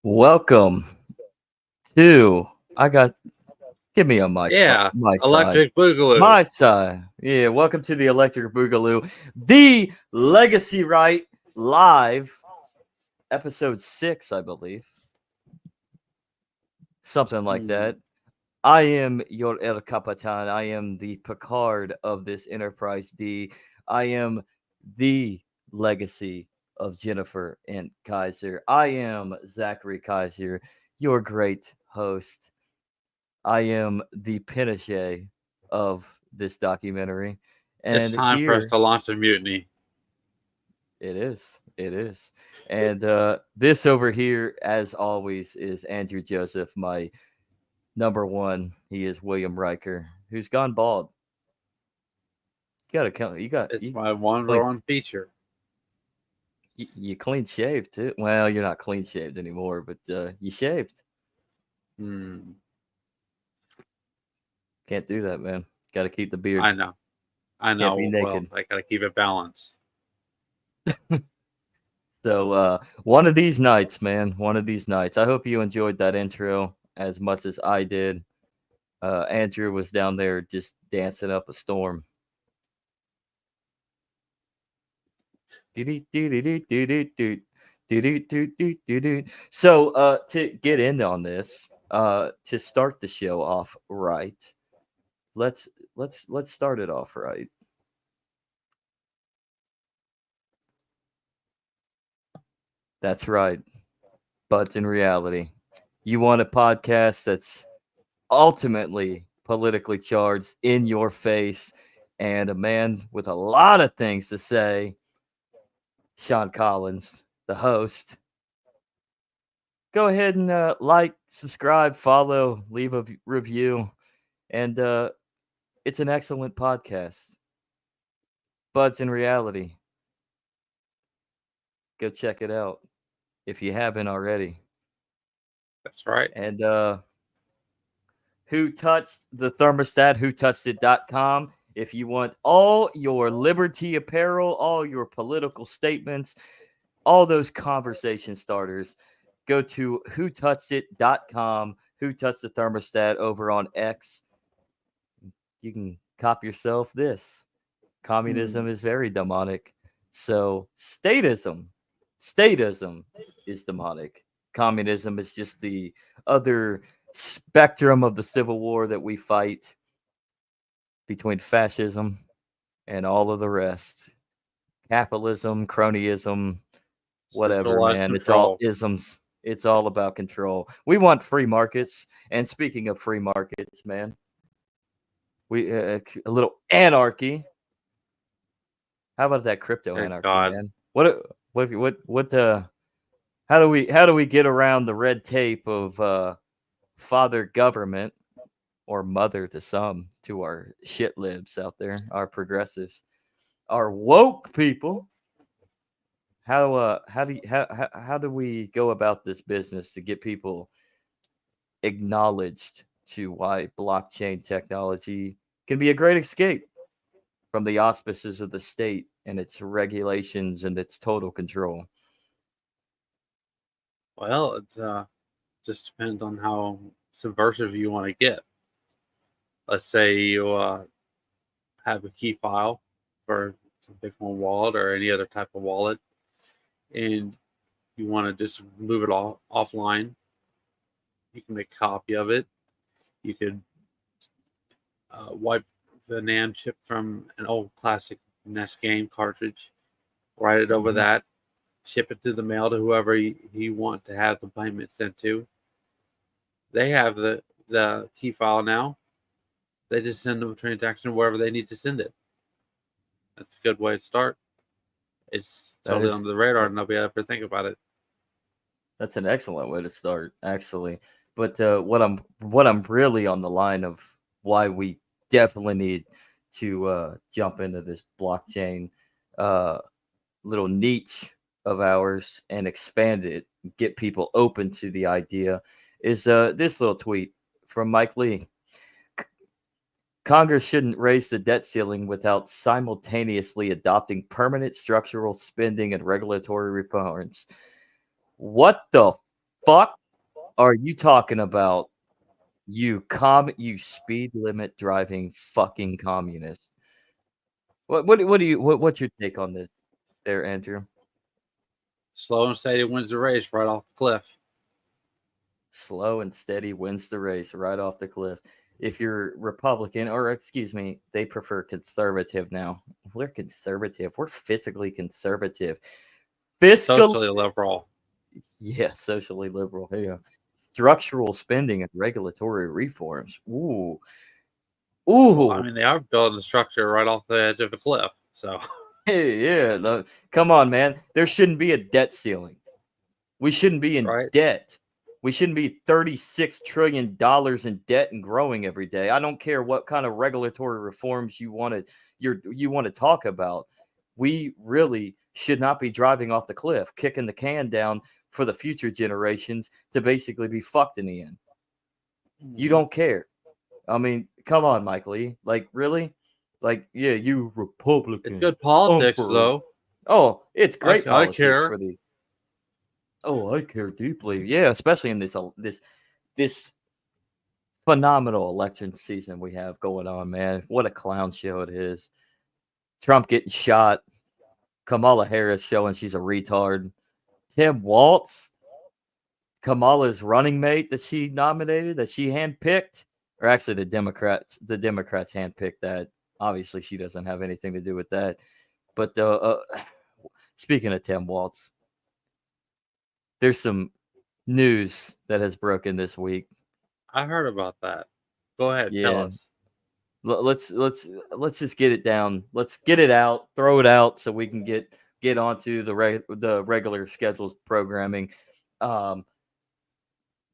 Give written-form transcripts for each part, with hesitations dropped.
Welcome to give me a Yeah, my side. Electric Boogaloo. My side. Yeah, welcome to the Electric Boogaloo. The Legacy Right live episode 6, I believe. Something like Hmm. that. I am your El Capitan. I am the Picard of this Enterprise D. I am the legacy of Jennifer and Kaiser. I am Zachary Kaiser, your great host. I am the Pinochet of this documentary. It's And time for us here to launch a mutiny. it is. It is. And this over here, as always, is Andrew Joseph, my number one. He is William Riker, who's gone bald. You gotta count. It's You my one clean. growing feature. You clean shaved too. Well, you're not clean shaved anymore, but you shaved. Hmm. Can't do that, man. Got to keep the beard. I know. I Can't be know. Well, naked. I gotta keep it balanced. So one of these nights, man, one of these nights. I hope you enjoyed that intro as much as I did. Andrew was down there just dancing up a storm. So to get in on this, to start the show off right, let's let's start it off right. That's right. But in reality, you want a podcast that's ultimately politically charged, in your face, and a man with a lot of things to say, Sean Collins, the host. Go ahead and like, subscribe, follow, leave a review, and it's an excellent podcast. But in reality, go check it out if you haven't already. That's right. And who touched the thermostat, whotouchedit.com. If you want all your liberty apparel, all your political statements, all those conversation starters, go to whotouchedit.com. Who touched the thermostat over on X. You can cop yourself this. Hmm. Communism is very demonic. So statism is demonic. Communism is just the other spectrum of the civil war that we fight between fascism and all of the rest. Capitalism, cronyism, whatever, Centralized man. It's all control. isms. It's all about control. We want free markets. And speaking of free markets, man, we a little anarchy. How about that crypto Good anarchy, God. man? What how do we get around the red tape of father government, or mother to some, to our shit libs out there, our progressives, our woke people? How do we go about this business to get people acknowledged to why blockchain technology can be a great escape from the auspices of the state and its regulations and its total control? Well, it just depends on how subversive you want to get. Let's say you have a key file for a Bitcoin wallet or any other type of wallet, and you want to just move it all offline. You can make a copy of it. You could wipe the NAND chip from an old classic NES game cartridge, write it over Mhm. that, ship it to the mail to whoever you want to have the payment sent to. They have the key file now. They just send them a transaction wherever they need to send it. That's a good way to start. It's That totally is under the radar, that, and nobody ever think about it. that's an excellent way to start, actually. But what I'm really on the line of why we definitely need to jump into this blockchain uh, little niche of ours and expand it, get people open to the idea, is this little tweet from Mike Lee. Congress shouldn't raise the debt ceiling without simultaneously adopting permanent structural spending and regulatory reforms. What the fuck are you talking about? You speed limit driving fucking communist. What's your take on this there, Andrew? Slow and steady wins the race right off the cliff. Slow and steady wins the race right off the cliff. If you're Republican, or excuse me, they prefer conservative now. We're conservative. We're physically conservative. Fiscal, Socially liberal. yeah, socially liberal. Yeah, structural spending and regulatory reforms. Ooh, Well, I ooh. mean, they are building a structure right off the edge of a cliff. So, Hey, yeah. Come on, man. There shouldn't be a debt ceiling. We shouldn't be in right? debt. We shouldn't be $36 trillion in debt and growing every day. I don't care what kind of regulatory reforms you want to talk about. We really should not be driving off the cliff, kicking the can down for the future generations to basically be fucked in the end. You Mhm. don't care. I mean, come on, Mike Lee. Like, really? Like, yeah, you It's Republican good politics, emperor. though. Oh, it's great I politics care. for the. Oh, I care deeply. Yeah, especially in this phenomenal election season we have going on, man. What a clown show it is. Trump getting shot. Kamala Harris showing she's a retard. Tim Walz, Kamala's running mate that she nominated, that she handpicked, or actually the Democrats handpicked that. Obviously, she doesn't have anything to do with that. But speaking of Tim Walz, there's some news that has broken this week. I heard about that. Go ahead, tell Yeah, us. let's just get it down. Let's get it out, throw it out, so we can get onto the regular scheduled programming. Um,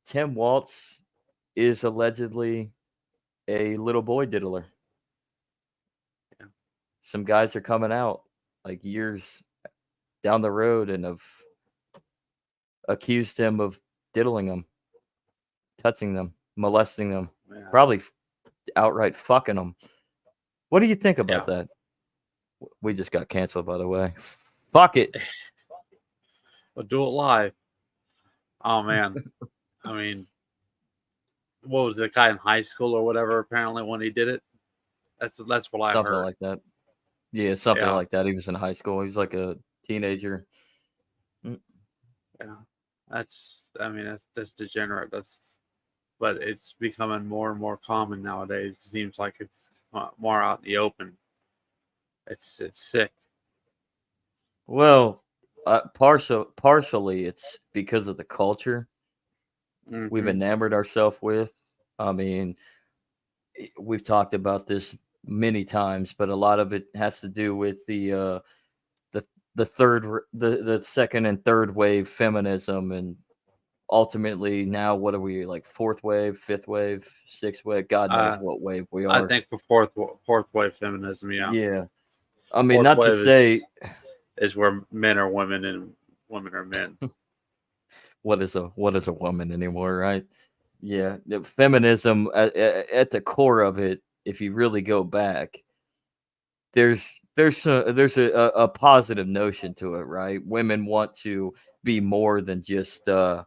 Tim Walz is allegedly a little boy diddler. Yeah. Some guys are coming out like years down the road and have accused him of diddling them, touching them, molesting them, Yeah. probably outright fucking them. What do you think about Yeah. that? We just got canceled, by the way. Fuck it. But do it live. Oh, man. I mean, what was the guy in high school or whatever, apparently, when he did it? That's what I Something heard. like that. Yeah, something Yeah. like that. He was in high school. He was like a teenager. Mm. Yeah. I mean, that's degenerate. But it's becoming more and more common nowadays. It seems like it's more out in the open. It's sick. Well, partially it's because of the culture we've Hmm. enamored ourselves with. I mean, we've talked about this many times, but a lot of it has to do with the the second and third wave feminism, and ultimately now what are we, like, fourth wave, fifth wave, sixth wave? God knows Uh, what wave we I are. think for fourth wave feminism, yeah. Yeah. I mean, Fourth not to wave say is where men are women and women are men. what is a woman anymore, right? Yeah, the feminism at the core of it, if you really go back, there's a positive notion to it, right? Women want to be more than just an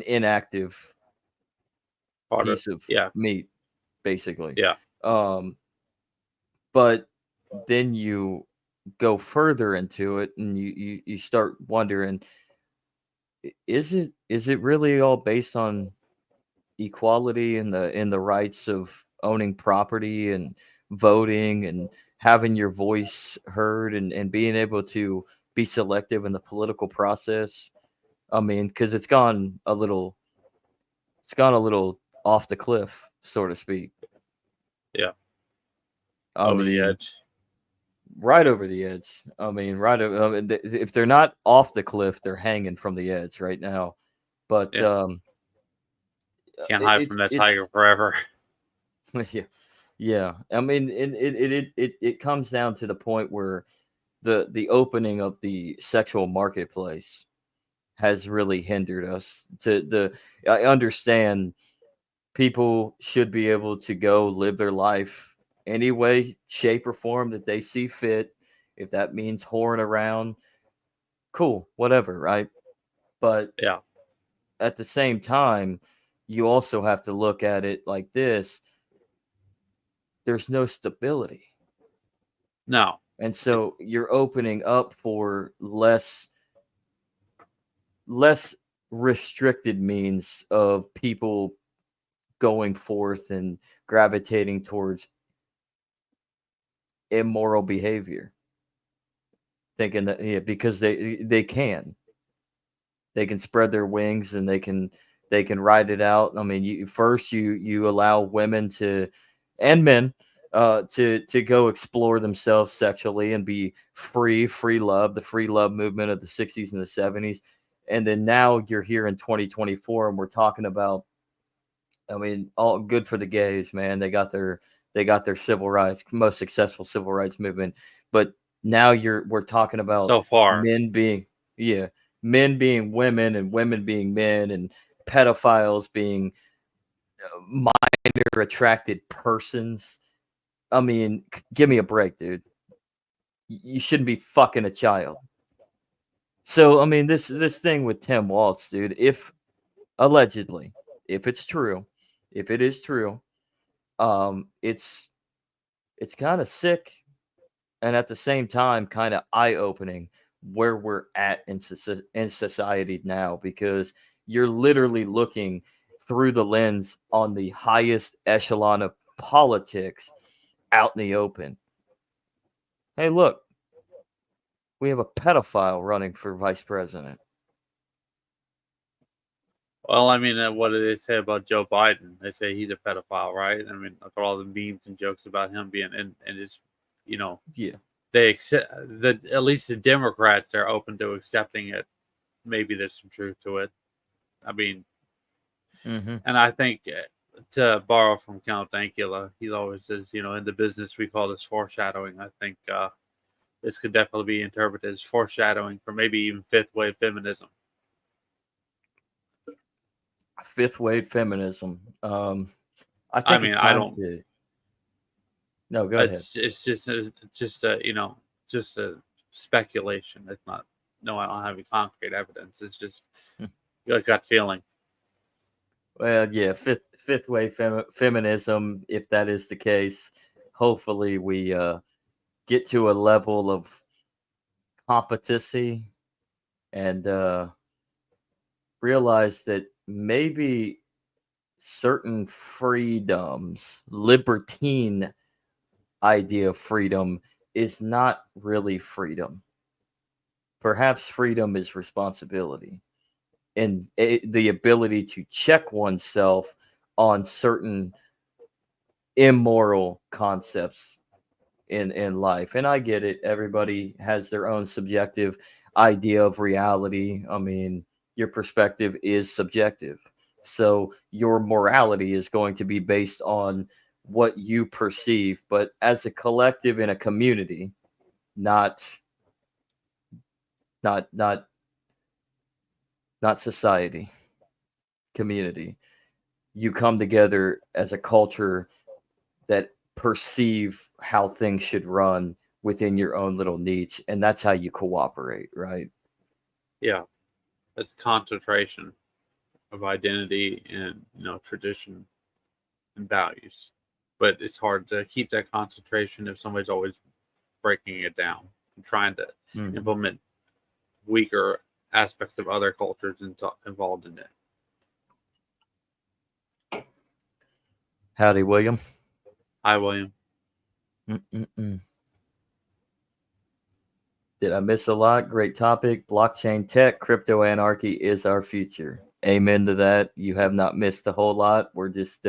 inactive Harder. piece of Yeah. meat, basically. Yeah. Um, but then you go further into it, and you start wondering, is it really all based on equality and the rights of owning property and voting and having your voice heard, and being able to be selective in the political process? I mean, because it's gone a little off the cliff, so to speak. Yeah. I Over the mean, edge. right over the edge. I mean, if they're not off the cliff, they're hanging from the edge right now. But Yeah. Can't hide from that it's tiger forever. yeah, yeah. I mean, it comes down to the point where the opening of the sexual marketplace has really hindered us. I understand people should be able to go live their life any way, shape, or form that they see fit. If that means whoring around, cool, whatever, right? But Yeah. at the same time, you also have to look at it like this: there's no stability. No. And It's so you're opening up for less restricted means of people going forth and gravitating towards immoral behavior, thinking that, yeah, because they can spread their wings and they can ride it out. I mean, you allow women to and men to go explore themselves sexually and be free love, the free love movement of the 60s and the 70s. And then now you're here in 2024 and we're talking about, I mean, all good for the gays, man. They got their civil rights, most successful civil rights movement. But now we're talking about so far. men being, yeah, men being women and women being men and pedophiles being minor attracted persons. I mean, give me a break, dude. You shouldn't be fucking a child. So I mean, this thing with Tim Waltz, dude, if allegedly, if it's true, if it is true, it's kind of sick and at the same time kind of eye-opening where we're at in society now, because you're literally looking through the lens on the highest echelon of politics out in the open. Hey, look, we have a pedophile running for vice president. Well, I mean, what do they say about Joe Biden? They say he's a pedophile, right? I mean, look at all the memes and jokes about him being, and it's, you know, Yeah. they accept that at least the Democrats are open to accepting it. Maybe there's some truth to it. I mean, Mm-hmm. and I think to borrow from Count Dankula, he always says, in the business we call this foreshadowing. I think this could definitely be interpreted as foreshadowing for maybe even fifth wave feminism. Fifth wave feminism. I I think mean, it's I time don't. to. No, go ahead. It's just a just a speculation. It's not. No, I don't have any concrete evidence. It's just a gut feeling. Well, yeah, fifth wave feminism. If that is the case, hopefully we get to a level of competency and realize that maybe certain freedoms, libertine idea of freedom, is not really freedom. Perhaps freedom is responsibility and the ability to check oneself on certain immoral concepts in life. And I get it, everybody has their own subjective idea of reality. I mean, your perspective is subjective, so your morality is going to be based on what you perceive, but as a collective in a community, not not not not society, community, you come together as a culture that perceive how things should run within your own little niche, and that's how you cooperate, right? Yeah, it's concentration of identity and tradition and values. But it's hard to keep that concentration if somebody's always breaking it down and trying to Mhm. implement weaker aspects of other cultures involved in it. Howdy, William. Hi, William. Mm-mm-mm. Did I miss a lot? Great topic. Blockchain tech, crypto anarchy is our future. Amen to that. You have not missed a whole lot. We're just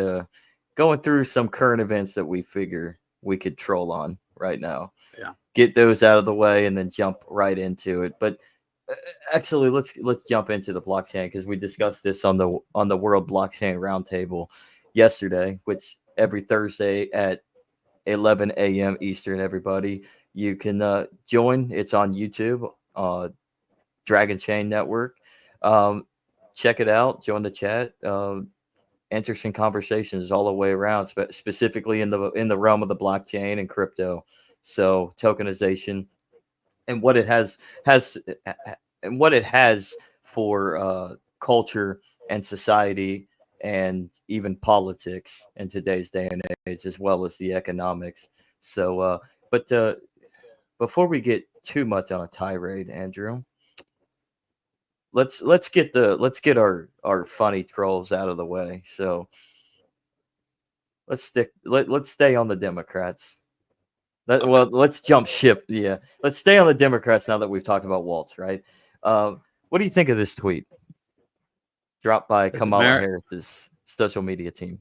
going through some current events that we figure we could troll on right now. Yeah. Get those out of the way and then jump right into it. But uh, actually, let's jump into the blockchain, because we discussed this on the World Blockchain Roundtable yesterday, which every Thursday at 11 a.m. Eastern. Everybody, you can join. It's on YouTube, Dragon Chain Network. Um, check it out. Join the chat. Interesting conversations all the way around, specifically in the realm of the blockchain and crypto. So tokenization and what it has and what it has for culture and society and even politics in today's day and age, as well as the economics. So, but before we get too much on a tirade, Andrew, let's get our funny trolls out of the way. So let's stay on the Democrats. Okay. Well, let's jump ship. Yeah, let's stay on the Democrats now that we've talked about Waltz, right? What do you think of this tweet dropped by As Kamala Amer- Harris's social media team?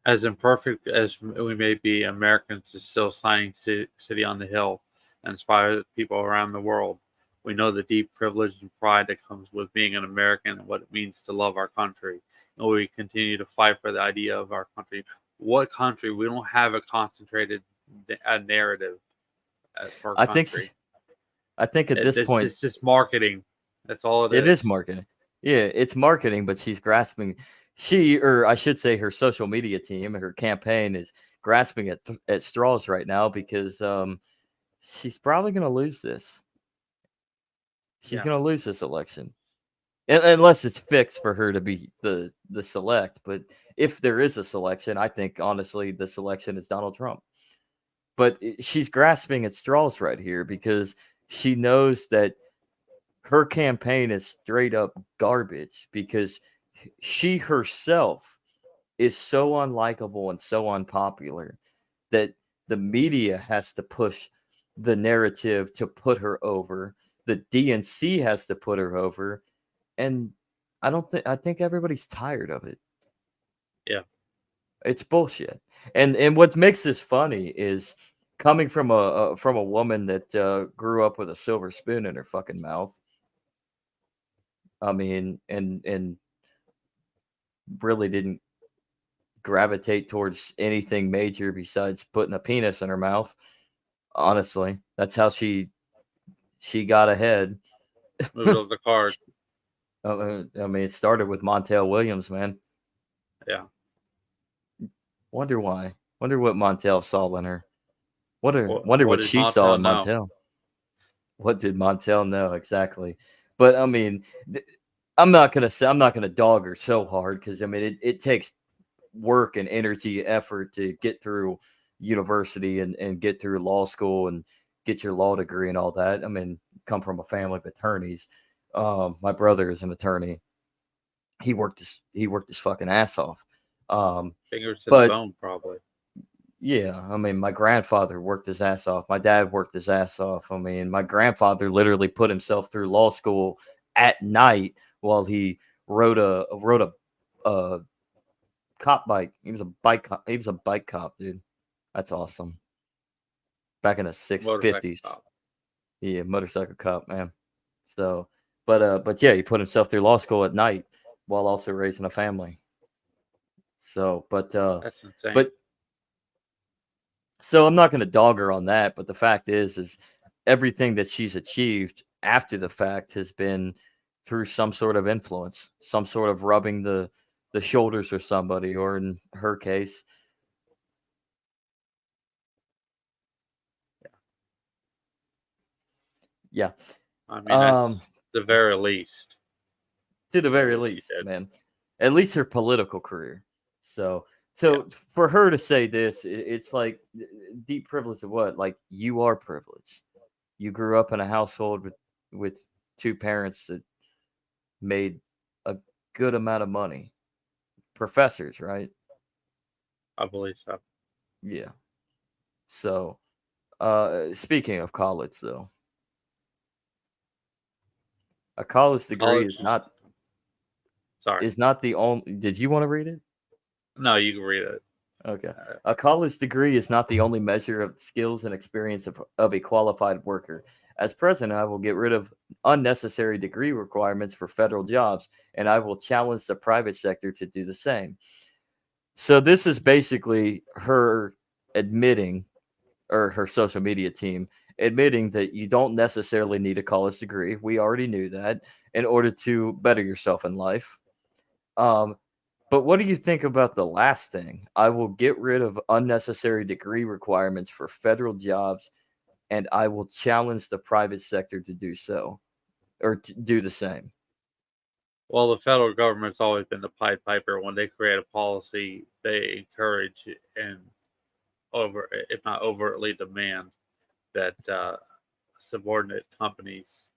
as imperfect as we may be, Americans are still signing City on the Hill and inspire people around the world. We know the deep privilege and pride that comes with being an American and what it means to love our country. And we continue to fight for the idea of our country. What country? We don't have a concentrated narrative for I think country. I think at this point It's just marketing. That's all it it is is. marketing. Yeah, it's marketing, but she's grasping. She, or I should say, her social media team, her campaign is grasping at straws right now because she's probably going to lose this. She's Yeah. going to lose this election. Unless it's fixed for her to be the select. But if there is a selection, I think honestly the selection is Donald Trump. But she's grasping at straws right here because she knows that her campaign is straight up garbage because she herself is so unlikable and so unpopular that the media has to push the narrative to put her over. The DNC has to put her over, and I think everybody's tired of it. Yeah. It's bullshit. And what makes this funny is coming from a woman that grew up with a silver spoon in her fucking mouth. I mean, and really didn't gravitate towards anything major besides putting a penis in her mouth. Honestly, that's how she got ahead. Moved up the card. I mean, it started with Montel Williams, man. Yeah. Wonder why. Wonder what Montel saw in her. Wonder What what did she saw Montel in know? Montel. What did Montel know exactly? But I mean, I'm not gonna dog her so hard because I mean it takes work and energy, effort to get through university and get through law school and get your law degree and all that. I mean, come from a family of attorneys. My brother is an attorney. He worked his fucking ass off. Um, Fingers to the but bone, probably. yeah, I mean, my grandfather worked his ass off. My dad worked his ass off. I mean, my grandfather literally put himself through law school at night while he rode a cop bike. He was a bike cop. He was a bike cop, dude. That's awesome. Back in the six Motorcycle fifties. cop. Yeah, motorcycle cop, man. So, but yeah, he put himself through law school at night while also raising a family. So, That's insane. but so I'm not going to dog her on that. But the fact is everything that she's achieved after the fact has been through some sort of influence, some sort of rubbing the shoulders of somebody, or in her case, yeah. I mean, Um, that's the very least to the of very what she least, did. man. At least her political career. So, Yeah. so for her to say this, it's like deep privilege of what? Like you are privileged. You grew up in a household with two parents that made a good amount of money. Professors, right? I believe so. Yeah. So, speaking of college, though, a college degree College is. Sorry. is not the only. Did you want to read it? No, you can read it. Okay. Uh, A college degree is not the only measure of skills and experience of a qualified worker. As president, I will get rid of unnecessary degree requirements for federal jobs, and I will challenge the private sector to do the same. So, this is basically her admitting, or her social media team admitting, that you don't necessarily need a college degree. We already knew that in order to better yourself in life. Um, but what do you think about the last thing? I will get rid of unnecessary degree requirements for federal jobs and I will challenge the private sector to do so. or do the same? Well, the federal government's always been the Pied Piper. When they create a policy, they encourage and if not overtly demand that subordinate companies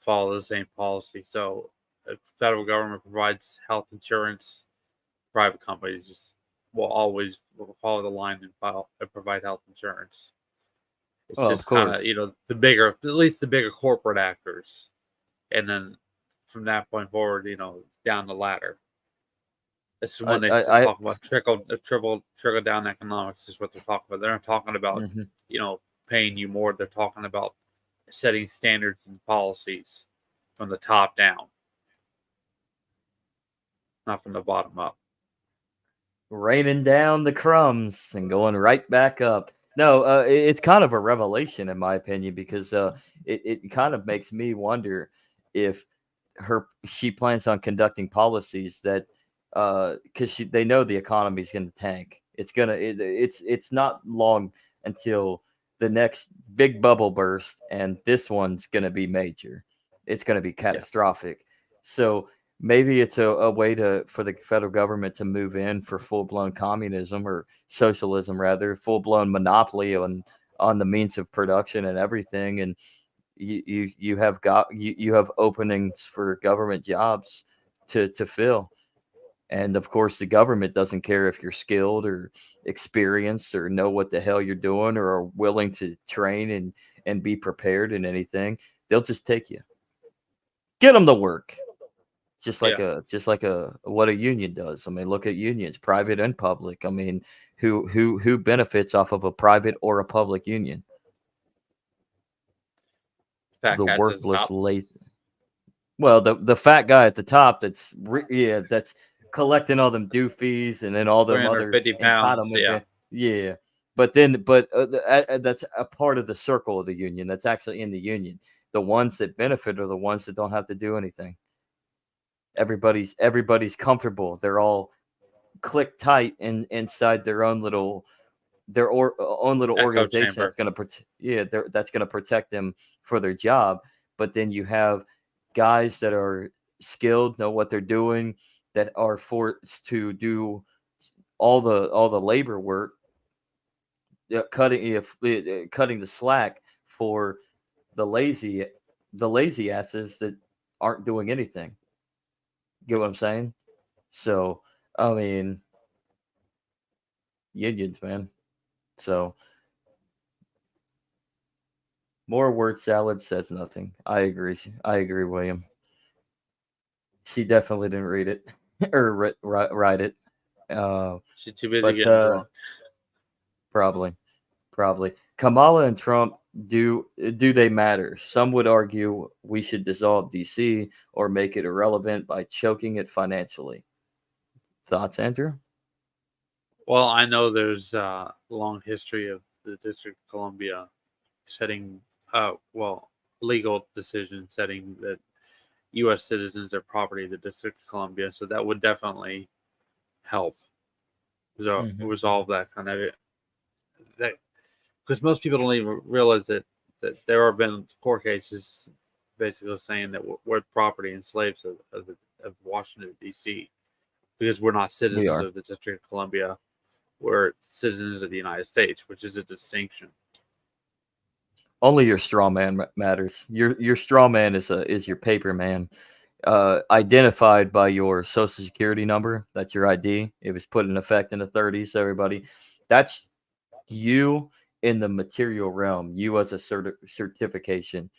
follow the same policy. So, if the federal government provides health insurance, private companies will always follow the line and provide health insurance. It's Well, of just kind of course. the bigger, at least the bigger corporate actors, and then from that point forward, down the ladder. This is when I they I, I talk about trickle down economics. Is what they're talking about. They're not talking about mhm. paying you more. They're talking about setting standards and policies from the top down, not from the bottom up. Raining down the crumbs and going right back up. No, it's kind of a revelation in my opinion because it kind of makes me wonder if she plans on conducting policies that because they know the economy is going to tank. It's not long until the next big bubble burst, and this one's going to be major. It's going to be Yeah, catastrophic. So maybe it's a way for the federal government to move in for full blown communism or socialism, rather full blown monopoly on the means of production and everything, and you have openings for government jobs to fill. And of course, the government doesn't care if you're skilled or experienced or know what the hell you're doing or are willing to train and be prepared in anything. They'll just take you, get them to work, yeah. just like a what a union does. I mean, look at unions, private and public. I mean, who benefits off of a private or a public union? Fat The cats at the workless, top lazy. Well, the fat guy at the top that's collecting all them due fees and then all them other 350 pounds. entitlement Yeah, yeah. But that's a part of the circle of the union. That's actually in the union. The ones that benefit are the ones that don't have to do anything. Everybody's comfortable. They're all click tight inside own little echo organization chamber. that's going to that's going to protect them for their job. But then you have guys that are skilled, know what they're doing, that are forced to do all the labor work, cutting the slack for the lazy the lazy asses that aren't doing anything. Get what I'm saying? So I mean, unions, man. So more word salad says nothing. I agree. I agree, William. She definitely didn't read it or write it. Uh, She's too busy but getting drunk. probably, probably Kamala and Trump do they matter? Some would argue we should dissolve DC or make it irrelevant by choking it financially. Thoughts, Andrew? Well, I know there's a long history of the District of Columbia setting, legal decision setting that U.S. citizens are property of the District of Columbia. So that would definitely help Hmm. resolve that kind of that, because most people don't even realize that there have been court cases basically saying that we're property and slaves of Washington D.C. because we're not We citizens are. of the District of Columbia. We're citizens of the United States, which is a distinction. Only your straw man matters. Your straw man is your paper man, identified by your social security number. That's your ID. It was put in effect in the 30s. Everybody, that's you in the material realm. You as a certification.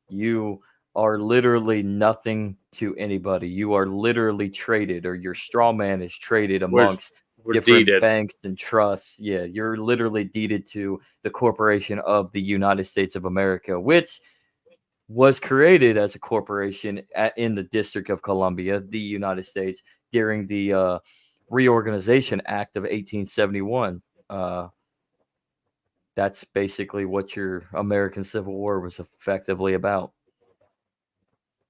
You are literally nothing to anybody. You are literally traded, or your straw man is traded We're amongst we're different deeded. banks and trusts. Yeah, you're literally deeded to the corporation of the United States of America, which was created as a corporation in the District of Columbia, the United States, during the Reorganization Act of 1871. Uh, that's basically what your American Civil War was effectively about.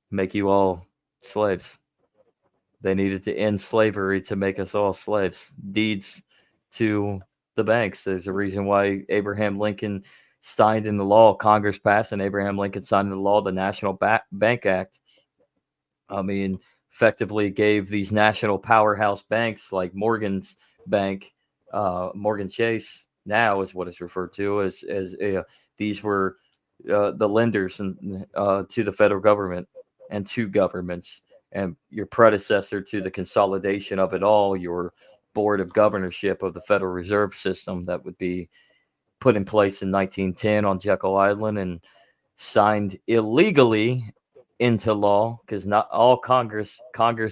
Make you all slaves. They needed to end slavery to make us all slaves. Deeds to the banks. There's a reason why Abraham Lincoln signed into law. Congress passed, and Abraham Lincoln signed into law the National Bank Act. I mean, effectively gave these national powerhouse banks like Morgan's Bank, Morgan Chase now is what it's referred to as these were the lenders and to the federal government and to governments, and your predecessor to the consolidation of it all, your board of governorship of the Federal Reserve System that would be put in place in 1910 on Jekyll Island and signed illegally into law because not all Congress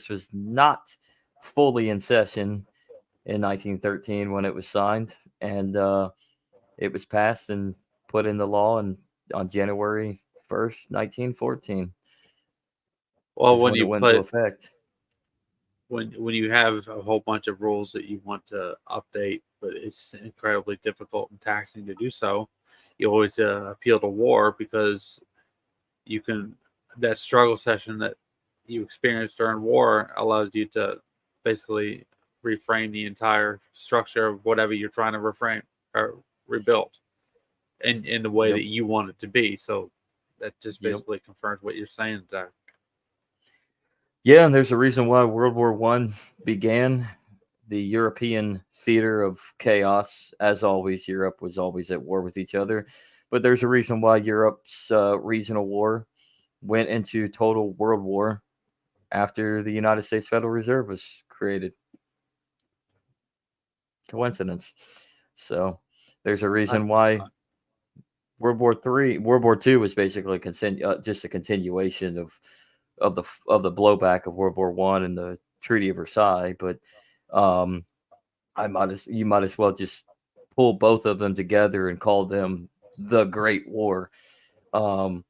was not fully in session in 1913 when it was signed, and it was passed and put into law and on January 1st, 1914 Well, is when when it you went into put effect. when you have a whole bunch of rules that you want to update, but it's incredibly difficult and taxing to do so, you always appeal to war because you can that struggle session that you experience during war allows you to basically reframe the entire structure of whatever you're trying to reframe or rebuild in the way Yep. that you want it to be. So that just Yep. basically confirms what you're saying, Zach. Yeah, and there's a reason why World War One began. The European theater of chaos. As always, Europe was always at war with each other. But there's a reason why Europe's regional war went into total world war after the United States Federal Reserve was created. Coincidence. So there's a I, reason why World War Two was basically just a continuation of the blowback of World War One and the Treaty of Versailles. But um, you might as well just pull both of them together and call them the Great War. Um,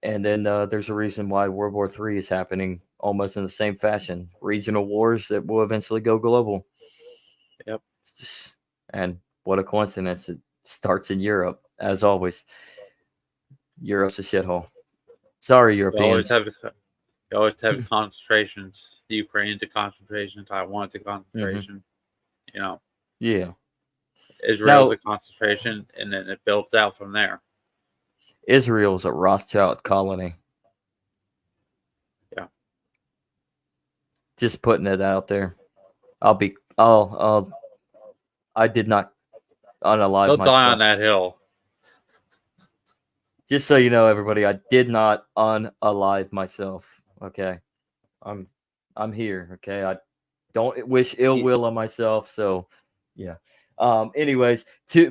and then there's a reason why World War Three is happening almost in the same fashion. Regional wars that will eventually go global. yep. It's just, and what a coincidence! It starts in Europe, as always. Europe's a shithole. Sorry, You always Europeans. have you always have concentrations. Ukraine's a concentration. Taiwan's a Hmm. concentration. You know, Yeah. Israel's a Now, concentration, and then it builds out from there. Israel's a Rothschild colony. Yeah, Just putting it out there. I did not unalive they'll die on myself. that hill. Just so you know, everybody, I did not unalive myself. Okay, I'm I'm here. Okay, I don't wish ill You, will on myself. So, yeah. Anyways, to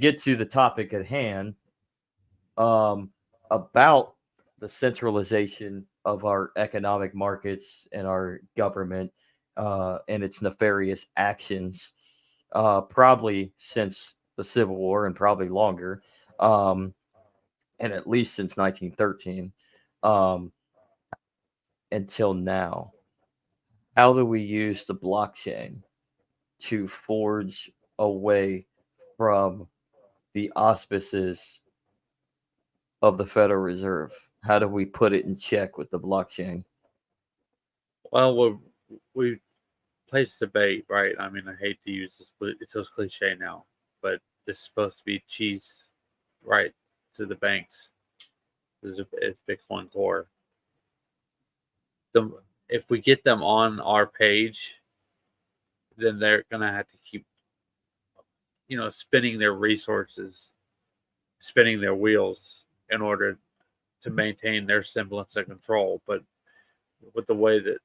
get to the topic at hand, um, about the centralization of our economic markets and our government and its nefarious actions, probably since the Civil War and probably longer. Um, and at least since 1913 um, until now. How do we use the blockchain to forge away from the auspices of the Federal Reserve? How do we put it in check with the blockchain? well, we place debate, right? I mean, I hate to use this, but it's so cliche now. But this is supposed to be cheese, right, to the banks. It's Bitcoin Core. The if we get them on our page, then they're gonna have to keep, spinning their resources, spinning their wheels in order to maintain their semblance of control. But with the way that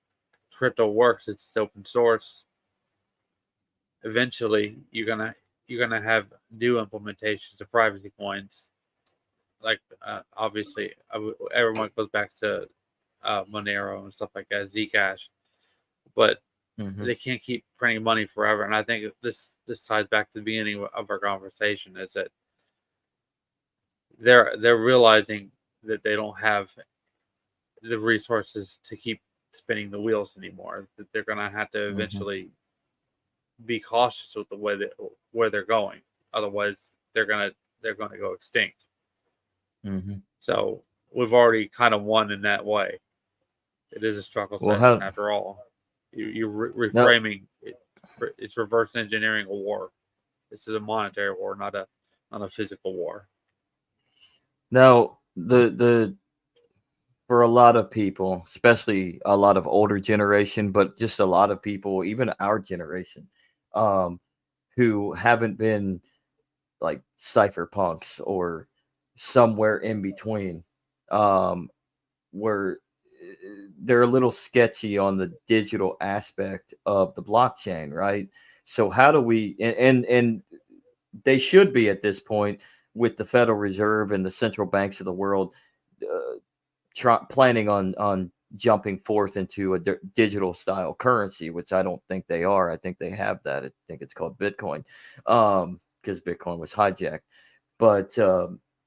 crypto works, it's open source. Eventually, you're gonna have new implementations of privacy coins. Like obviously, everyone goes back to Monero and stuff like that, Zcash, but Hmm. they can't keep printing money forever. And I think this ties back to the beginning of our conversation is that they're realizing that they don't have the resources to keep spinning the wheels anymore. That they're gonna have to Hmm. eventually be cautious with the way that where they're going. Otherwise, they're gonna go extinct. Hmm. So we've already kind of won in that way. It is a struggle Well, session how after all. You're no? reframing it. It's reverse engineering a war. This is a monetary war, not a physical war. Now, the for a lot of people, especially a lot of older generation, but just a lot of people, even our generation, um, who haven't been like cypherpunks or somewhere in between, um, where they're a little sketchy on the digital aspect of the blockchain, right? So how do we and they should be at this point with the Federal Reserve and the central banks of the world uh, planning on jumping forth into a digital style currency, which I don't think they are. I think they have that. I think it's called Bitcoin, because Bitcoin was hijacked. But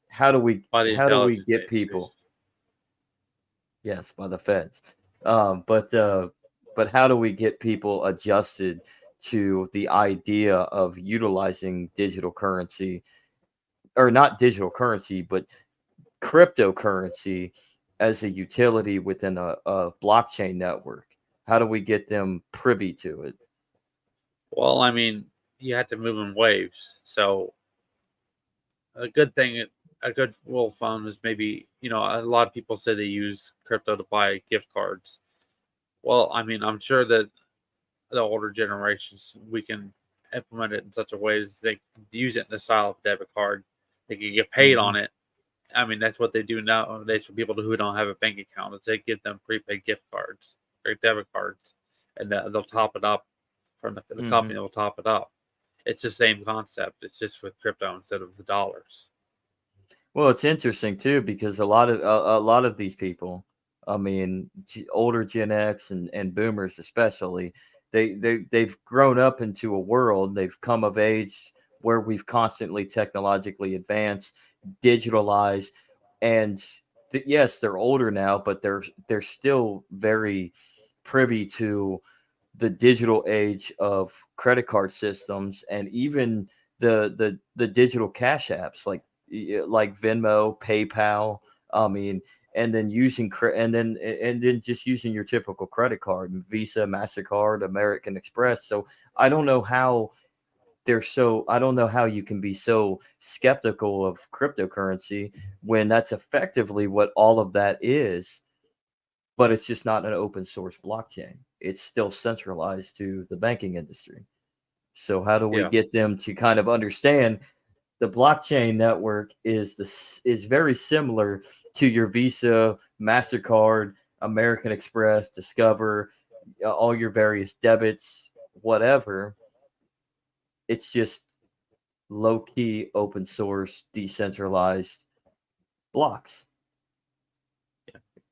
how do we by the how do we intelligence get agencies. people? Yes, by the feds. But how do we get people adjusted to the idea of utilizing digital currency, or not digital currency, but cryptocurrency as a utility within a blockchain network? How do we get them privy to it? Well, I mean, you have to move in waves. So a good thing, a good rule of thumb is maybe, a lot of people say they use crypto to buy gift cards. Well, I mean, I'm sure that the older generations, we can implement it in such a way as they can use it in the style of a debit card. They can get paid Hmm. on it. I mean, that's what they do nowadays for people who don't have a bank account. Is they give them prepaid gift cards or debit cards, and they'll top it up from the Hmm. company. Will top it up. It's the same concept. It's just with crypto instead of the dollars. Well, it's interesting too because a lot of these people, I mean, older Gen X and Boomers especially, they've grown up into a world. They've come of age where we've constantly technologically advanced, digitalized, and yes, they're older now, but they're still very privy to the digital age of credit card systems and even the digital cash apps like Venmo, PayPal. I mean, and then and then just using your typical credit card, Visa, Mastercard, American Express. So I don't know how I don't know how you can be so skeptical of cryptocurrency when that's effectively what all of that is, but it's just not an open source blockchain. It's still centralized to the banking industry. So how do we Yeah. get them to kind of understand the blockchain network is very similar to your Visa, Mastercard, American Express, Discover, all your various debits, whatever. It's just low key, open source, decentralized blocks. Yeah. Yeah.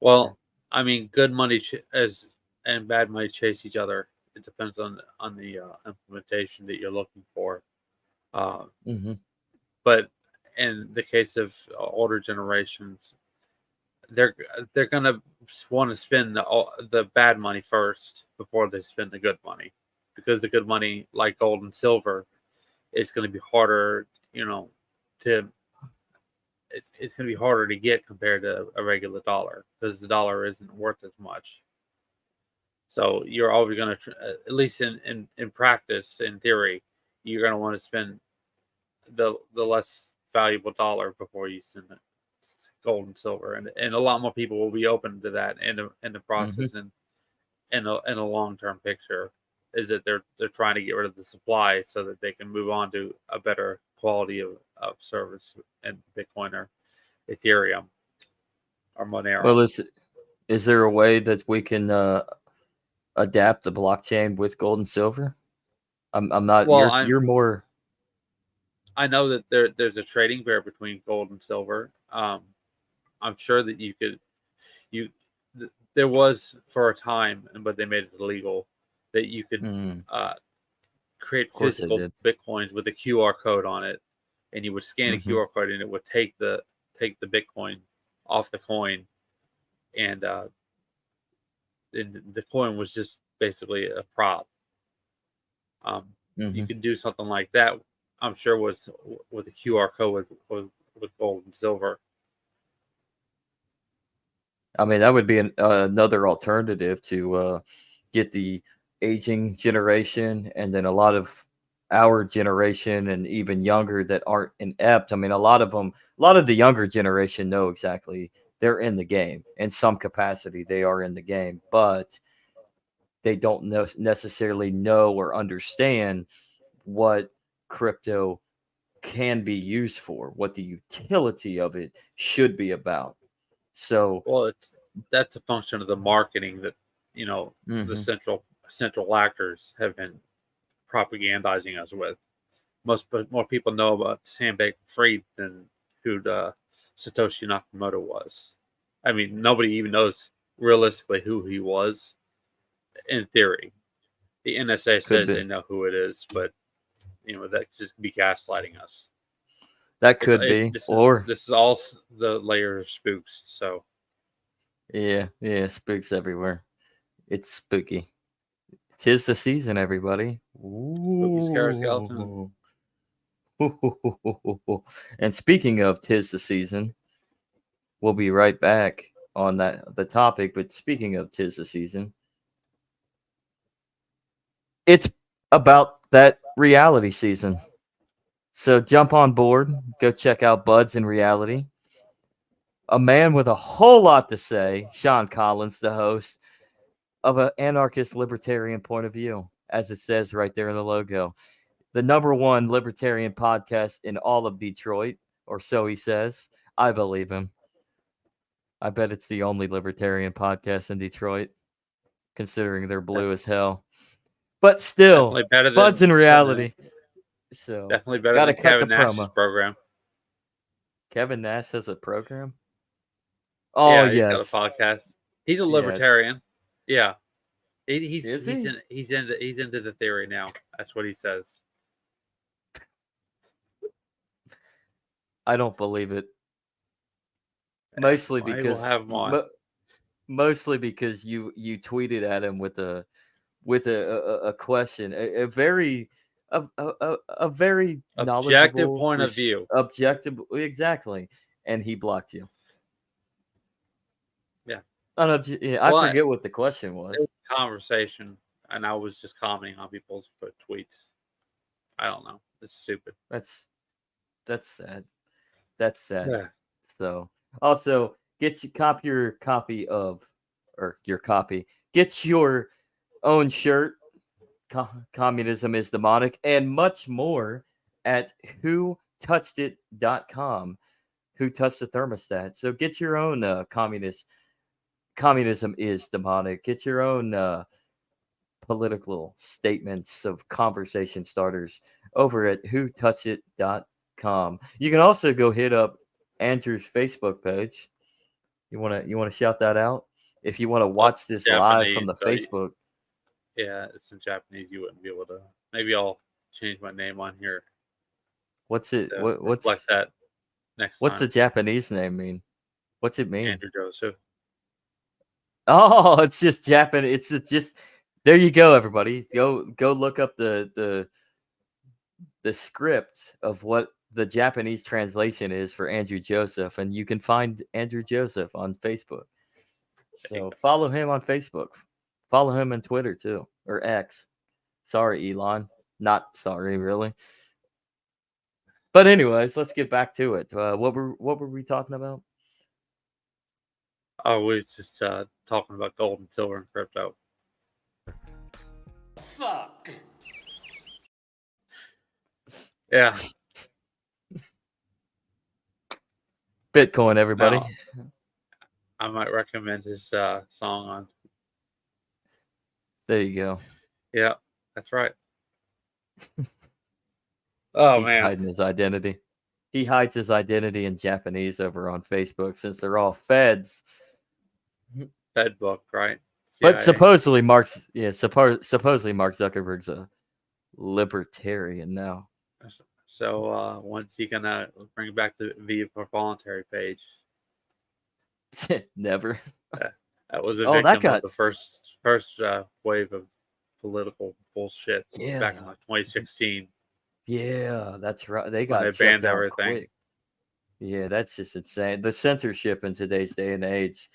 Well, I mean, good money as and bad money chase each other. It depends on the implementation that you're looking for. Uh, Hmm. but in the case of older generations, they're they're gonna want to spend the bad money first before they spend the good money, because the good money, like gold and silver, is going to be harder, to it's going to be harder to get compared to a regular dollar because the dollar isn't worth as much. So you're always going to, at least in practice, in theory, you're going to want to spend the less valuable dollar before you send it gold and silver, and a lot more people will be open to that in the Hmm. process, and in a long term picture is that they're trying to get rid of the supply so that they can move on to a better quality of service in Bitcoin or Ethereum or Monero. Well, is there a way that we can adapt the blockchain with gold and silver? I'm not. Well, You're more. I know that there's a trading pair between gold and silver. I'm sure that you there was for a time, but they made it illegal, that you could Mm, uh, create of course they physical did. bitcoins with a QR code on it, and you would scan a Hmm. QR code and it would take the bitcoin off the coin, and the coin was just basically a prop. Um, you Hmm. could do something like that. I'm sure with a QR code with gold and silver. I mean, that would be another alternative to get the aging generation and then a lot of our generation and even younger that aren't inept. I mean, a lot of them, a lot of the younger generation know exactly they're in the game in some capacity. They are in the game, but they don't necessarily know or understand what crypto can be used for, what the utility of it should be about. So, Well, that's a function of the marketing that the mhm, central actors have been propagandizing us with. But more people know about Sam Bankman-Fried than who Satoshi Nakamoto was. I mean, nobody even knows realistically who he was. In theory, the NSA could says they be. know who it is, but that just be gaslighting us. That It's could it, be. this is Or, this is all the layer of spooks. So yeah, yeah, spooks everywhere. It's spooky. 'Tis the season, everybody. spooky scary skeleton. Ooh. And speaking of 'tis the season, we'll be right back on the topic. But speaking of 'tis the season, it's about that reality season. So jump on board, go check out Buds in Reality. A man with a whole lot to say, Sean Collins, the host of an anarchist libertarian point of view, as it says right there in the logo. The number one libertarian podcast in all of Detroit, or so he says. I believe him. I bet it's the only libertarian podcast in Detroit, considering they're Def- blue as hell. But still, Definitely better Buds than in Reality. So, definitely better got to than cut the Kevin Nash's promo. program. Kevin Nash has a program? Oh, Yeah, he's got a yes. podcast. He's a Yes. libertarian. Yeah, he's Is he's he? in, he's into the theory now. That's what he says. I don't believe it. Yeah, Mostly well, maybe we'll because have him on. mostly because you tweeted at him with a question, a very a very Objective knowledgeable, point of view. objective, exactly, and he blocked you. Yeah. Yeah, I Well, forget what the question it was. was a conversation, and I was just commenting on people's tweets. I don't know. It's stupid. That's that's sad. That's sad. Yeah. So also get your copy of, or your copy. Get your own shirt. Communism is demonic, and much more at whotouchedit.com. Who touched the thermostat? So get your own communism is demonic. Get your own political statements of conversation starters over at whotouchedit.com. You can also go hit up Andrew's Facebook page. You wanna shout that out? If you want to Well, watch this live from Japanese, the so Facebook, yeah, it's in Japanese. You wouldn't be able to. Maybe I'll change my name on here what's it? to What reflect that next what's time. the Japanese name mean? What's it mean? Andrew Joseph. Oh, it's just Japanese. It's just there you go, everybody. Go look up the script of what the Japanese translation is for Andrew Joseph, and you can find Andrew Joseph on Facebook. There you So go. follow him on Facebook. Follow him on Twitter too, or X. Sorry, Elon. Not sorry, really. But anyways, let's get back to it. What were we talking about? Oh, we was just talking about gold and silver and crypto. Fuck. Yeah. Bitcoin, everybody. Now I might recommend his song on. There you go. Yeah, that's right. Oh He's man, hiding his identity. He hides his identity in Japanese over on Facebook since they're all feds. Fed book, right? But CIA. supposedly supposedly Mark Zuckerberg's a libertarian now. So once he can bring back the V for voluntary page. Never. That was a Oh, that victim of got the first wave of political bullshit back in yeah. like 2016 Yeah, that's right. They when they got shut banned down everything. quick. Yeah, that's just insane. The censorship in today's day and age.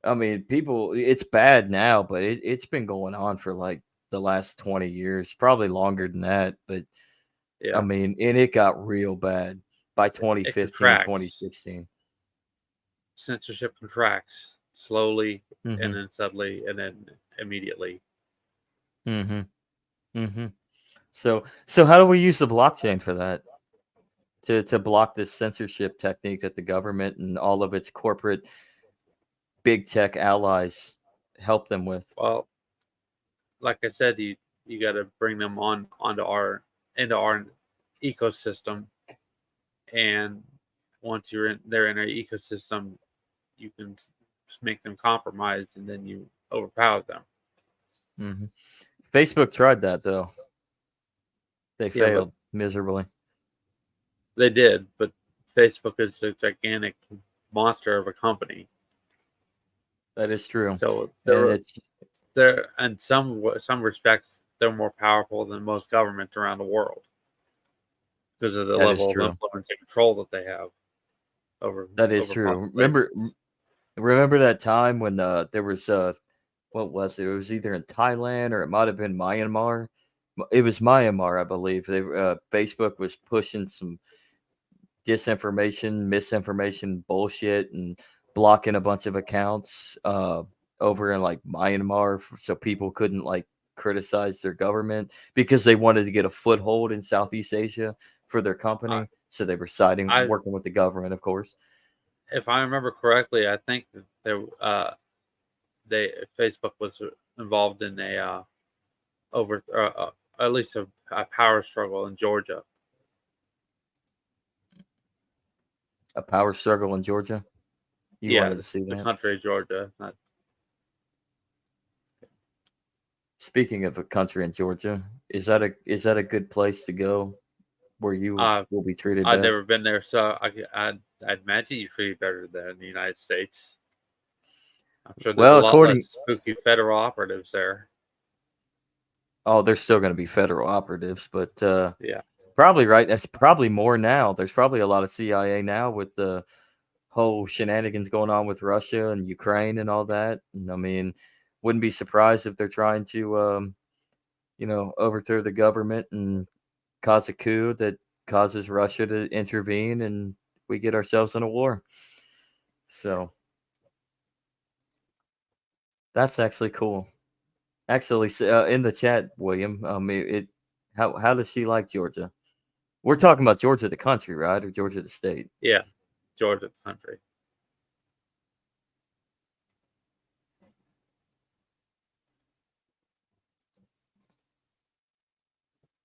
I mean, people, it's bad now, but it's been going on for like the last 20 years, probably longer than that. But I Yeah, mean, and it got real bad by it 2015, contracts. 2016. Censorship contracts slowly and Mm-hmm. then suddenly and then immediately. Mm-hmm. Mm-hmm. So how do we use the blockchain for that? To block this censorship technique that the government and all of its corporate big tech allies help them with. Well, like I said, you got to bring them into our ecosystem, and once they're in our ecosystem, you can make them compromise, and then you overpower them. Hmm. Facebook tried that though. They Yeah, but failed miserably. they did. But Facebook is a gigantic monster of a company, That is true, so and it's they're in some respects they're more powerful than most governments around the world because of the that is level of true. influence and control that they have That is over true. Remember, populations. remember that time when there was what was it? It was either in Thailand or it might have been Myanmar. It was Myanmar, I believe. Facebook was pushing some disinformation, misinformation, bullshit, and blocking a bunch of accounts over in like Myanmar, so people couldn't like criticize their government because they wanted to get a foothold in Southeast Asia for their I, company. So they were siding, I working with the government, of course. if I remember correctly, I think that they Facebook was involved in a over at least a power struggle in Georgia. A power struggle in Georgia. You Yeah, wanted to see the that. country of Georgia. Not, Speaking of a country in Georgia, is that a good place to go where you uh, will be treated I've best? never been there, so I'd imagine you treat better than in the United States. I'm sure there's a Well, lot less according spooky federal operatives there. oh, there's still going to be federal operatives, but Yeah, probably right. That's probably more now. There's probably a lot of CIA now with the whole shenanigans going on with Russia and Ukraine and all that. And I mean, wouldn't be surprised if they're trying to, overthrow the government and cause a coup that causes Russia to intervene and we get ourselves in a war. So that's actually cool. Actually, in the chat, William, how does she like Georgia? We're talking about Georgia the country, right, or Georgia the state? yeah, Georgia country.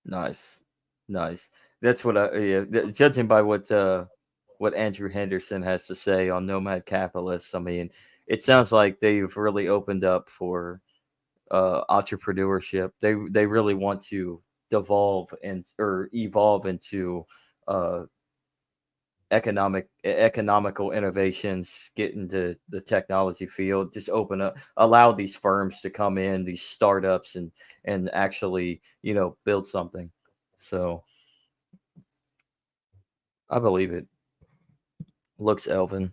Nice, nice. That's what yeah. Judging by what Andrew Henderson has to say on Nomad Capitalists, I mean, it sounds like they've really opened up for entrepreneurship. They really want to devolve and or evolve into uh economical innovations, get into the technology field, just open up, allow these firms to come in, these startups, and actually build something. So I believe it. Looks Elvin.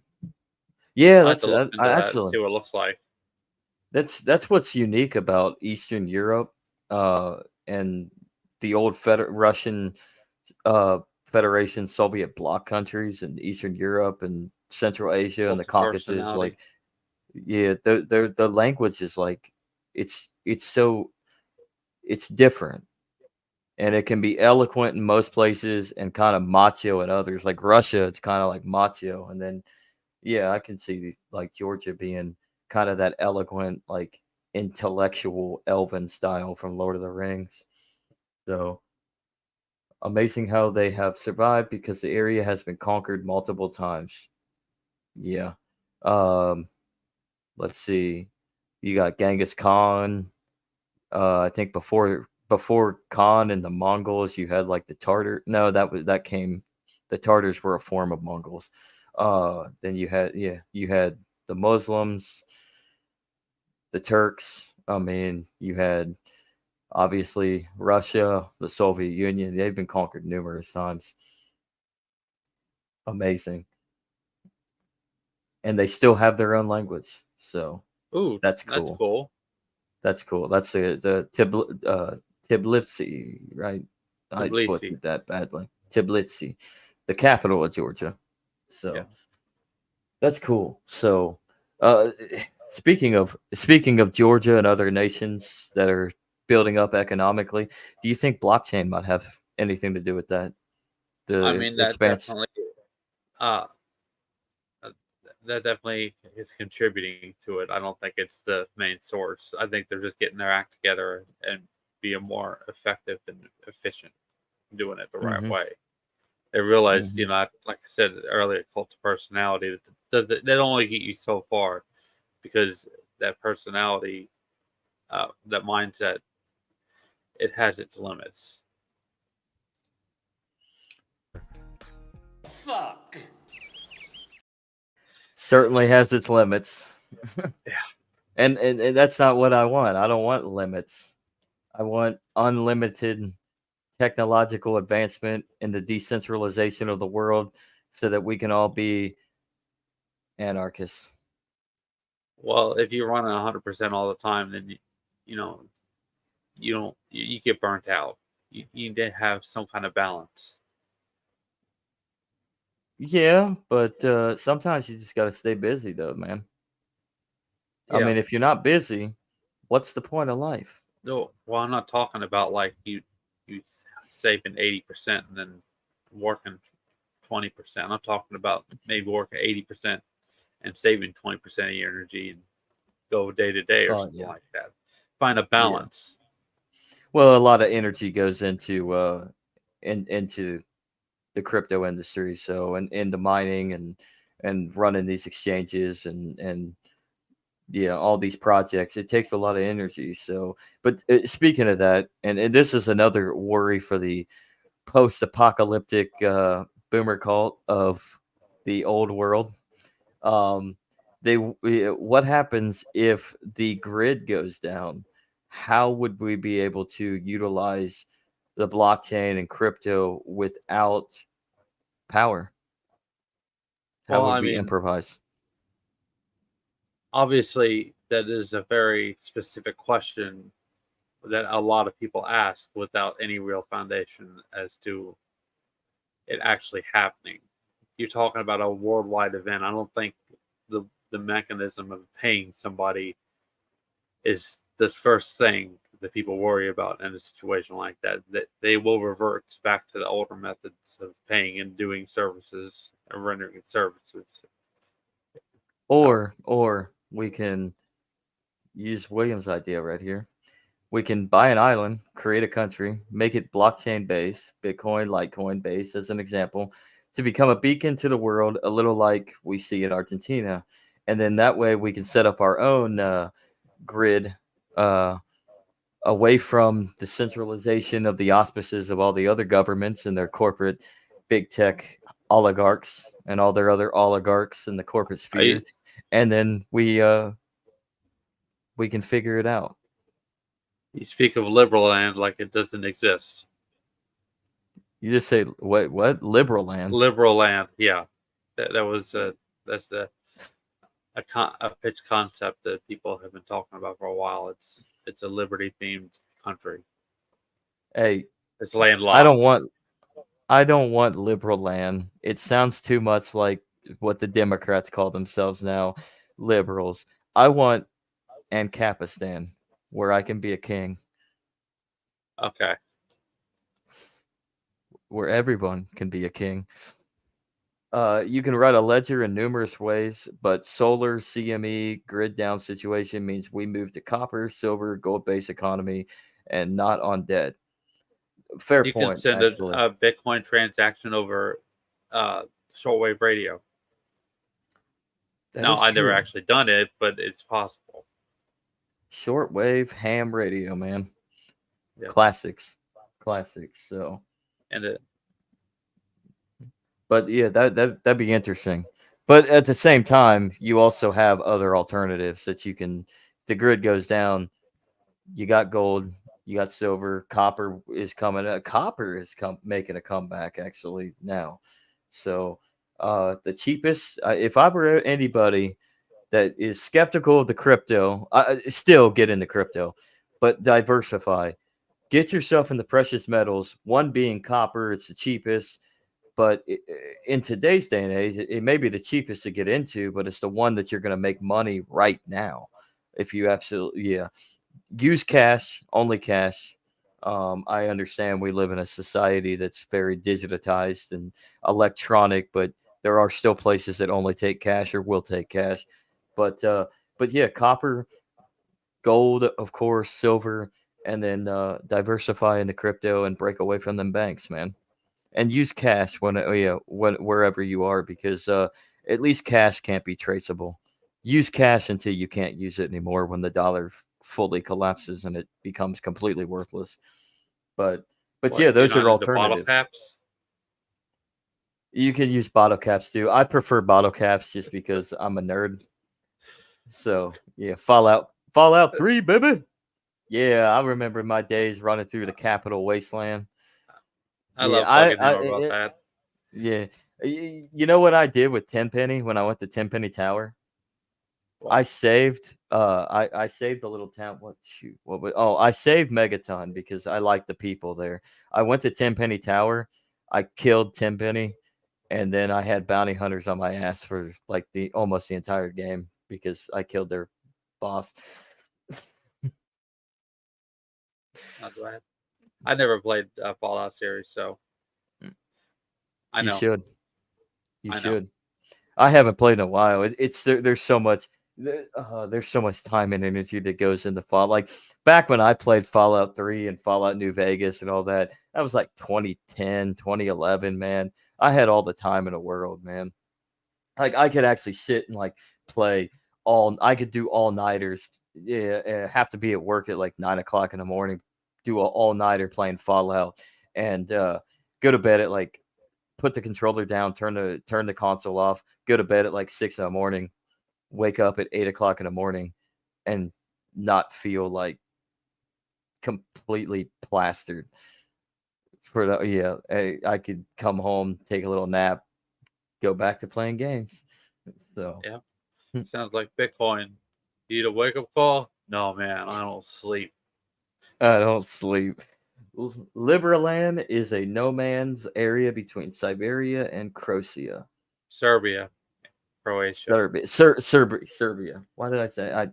Yeah, I have to that's look into that and see excellent. what it looks like. That's what's unique about Eastern Europe, uh, and the old Russian uh, Federation, Soviet bloc countries in Eastern Europe and Central Asia and the Cult of Caucasus. personality. Like, yeah, the language is like it's different, and it can be eloquent in most places and kind of macho in others. Like Russia, it's kind of like macho, and then yeah, I can see like Georgia being kind of that eloquent, like intellectual elven style from Lord of the Rings. So amazing how they have survived because the area has been conquered multiple times. Yeah. Um, let's see. You got Genghis Khan. I think before Khan and the Mongols, you had like the Tartar. No, that came. The Tartars were a form of Mongols. Then you had the Muslims, the Turks. I mean, you had obviously Russia, the Soviet Union. They've been conquered numerous times. Amazing, and they still have their own language. So Ooh, that's that's cool. cool. That's cool. That's the Tbilisi, right? I Tbilisi. butchered that badly. Tbilisi, the capital of Georgia. Yeah. So that's cool. So, uh, speaking of Georgia and other nations that are building up economically, do you think blockchain might have anything to do with that? I The mean, expanse. uh, uh, that definitely is contributing to it. I don't think it's the main source. I think they're just getting their act together and being more effective and efficient, doing it the right Hmm. way. They realized, Hmm. like I said earlier, cult of personality that only get you so far, because that personality, that mindset, it has its limits. Fuck. Certainly has its limits, Yeah. and that's not what I want. I don't want limits. I want unlimited technological advancement and the decentralization of the world, so that we can all be anarchists. Well, if you run 100% all the time, then you know you don't you get burnt out. You need to have some kind of balance. Yeah, but sometimes you just got to stay busy, though, man. I Yeah. mean, if you're not busy, what's the point of life? No, well, I'm not talking about like you saving 80% and then working 20%. I'm talking about maybe working 80% and saving 20% of your energy and go day to day or Oh something yeah, like that. Find a yeah. balance. Well, a lot of energy goes into the crypto industry, so and into mining and running these exchanges and yeah, all these projects. It takes a lot of energy. So, but speaking of that, and this is another worry for the post-apocalyptic boomer cult of the old world. Um, what happens if the grid goes down? How would we be able to utilize the blockchain and crypto without power? How Well, would I we mean, improvise? obviously, that is a very specific question that a lot of people ask without any real foundation as to it actually happening. You're talking about a worldwide event. I don't think the mechanism of paying somebody is the first thing that people worry about in a situation like that. That they will revert back to the older methods of paying and doing services and rendering services. So Or we can use William's idea right here. We can buy an island, create a country, make it blockchain based, Bitcoin, Litecoin based, as an example, to become a beacon to the world, a little like we see in Argentina. And then that way we can set up our own grid, uh, away from the centralization of the auspices of all the other governments and their corporate big tech oligarchs and all their other oligarchs in the corporate I sphere. And then we can figure it out. you speak of liberal land like it doesn't exist. You just say, what? Liberal land. Liberal land, yeah, that was that's a pitch concept that people have been talking about for a while. It's a liberty themed country. Hey, It's I don't landlocked. want I don't want liberal land. It sounds too much like what the Democrats call themselves now, liberals. I want Ancapistan, where I can be a king, Okay. where everyone can be a king. You can write a ledger in numerous ways, but solar CME grid down situation means we move to copper, silver, gold based economy, and not on debt. Fair You can point, send actually. a Bitcoin transaction over uh, shortwave radio. That Now, is I never true. actually done it, but it's possible. Shortwave ham radio, man. Yes, Classics. Classics. So, and it, but yeah, that'd be interesting. But at the same time, you also have other alternatives that you can. If the grid goes down, you got gold, you got silver, copper is coming. Copper is making a comeback actually now. So, the cheapest. If I were anybody that is skeptical of the crypto, still get into crypto, but diversify. Get yourself in the precious metals. One being copper, it's the cheapest. But in today's day and age, it may be the cheapest to get into, but it's the one that you're going to make money right now. If you absolutely, yeah, use cash, only cash. I understand we live in a society that's very digitized and electronic, but there are still places that only take cash or will take cash. But uh, but yeah, copper, gold, of course, silver, and then diversify into crypto and break away from them banks, man. And use cash when wherever you are, because at least cash can't be traceable. Use cash until you can't use it anymore when the dollar fully collapses and it becomes completely worthless. But yeah, What, you're those not are into bottle alternatives. caps? You can use bottle caps too. I prefer bottle caps just because I'm a nerd. So yeah, Fallout 3, baby. Yeah, I remember my days running through the Capital Wasteland. I Yeah, love bugging him about that. yeah. You know what I did with Tenpenny when I went to Tenpenny Tower? I What? saved I saved the little town. What shoot? I saved Megaton because I like the people there. I went to Tenpenny Tower. I killed Tenpenny, and then I had bounty hunters on my ass for like the almost the entire game because I killed their boss. Not bad. I never played Fallout series, so I You know. should. You I know. should. I haven't played in a while. There's so much there's so much time and energy that goes into Fallout. Like back when I played Fallout 3 and Fallout New Vegas and all that, that was like 2010, 2011, man. I had all the time in the world, man. Like I could actually sit and like play I could do all nighters. Yeah, have to be at work at like 9 o'clock in the morning, do a all nighter playing Fallout, and go to bed at like put the controller down, turn the console off, go to bed at like 6 in the morning, wake up at 8 o'clock in the morning, and not feel like completely plastered. For the yeah, I could come home, take a little nap, go back to playing games. So Yeah. Sounds like Bitcoin. You need a wake up call? No, man, I don't sleep. I don't sleep. Liberland is a no man's area between Siberia and Croatia. Serbia, Croatia. Serbia. Why did I say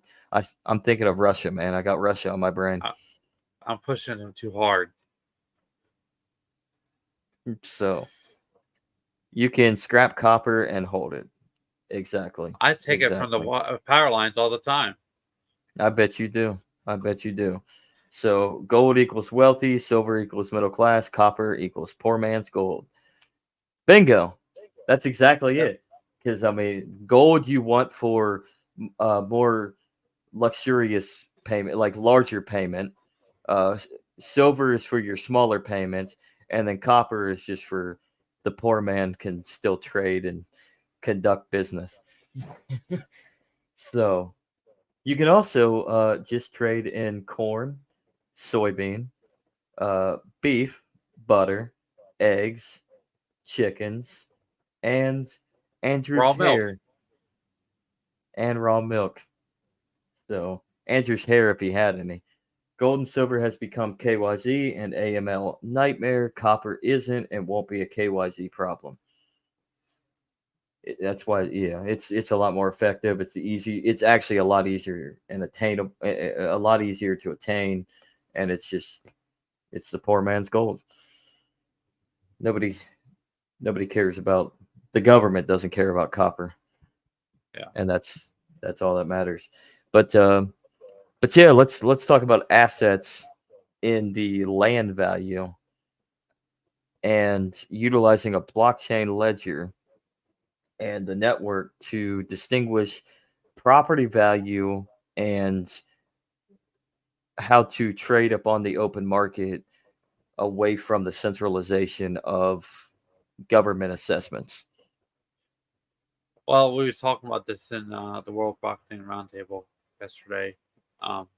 I'm thinking of Russia, man. I got Russia on my brain. I, I'm pushing them too hard. So you can scrap copper and hold it. Exactly. I take it from the Exactly. power lines all the time. I bet you do. I bet you do. So gold equals wealthy, silver equals middle class, copper equals poor man's gold. Bingo. That's exactly Yep. it. Because I mean, gold you want for more luxurious payment, like larger payment. Uh, Silver is for your smaller payments, and then copper is just for the poor man can still trade and conduct business. So you can also just trade in corn, soybean, beef, butter, eggs, chickens, and Andrew's Raw milk. hair and raw milk. So Andrew's hair, if he had any. Gold and silver has become KYZ and AML nightmare. Copper isn't and won't be a KYZ problem. That's why, yeah, it's a lot more effective. It's actually a lot easier and attainable, a lot easier to attain, and it's the poor man's gold. Nobody nobody cares about the government doesn't care about copper, Yeah. and that's all that matters. But yeah, let's talk about assets in the land value and utilizing a blockchain ledger and the network to distinguish property value and how to trade up on the open market away from the centralization of government assessments. Well, we was talking about this in the World Blockchain Roundtable yesterday. Um,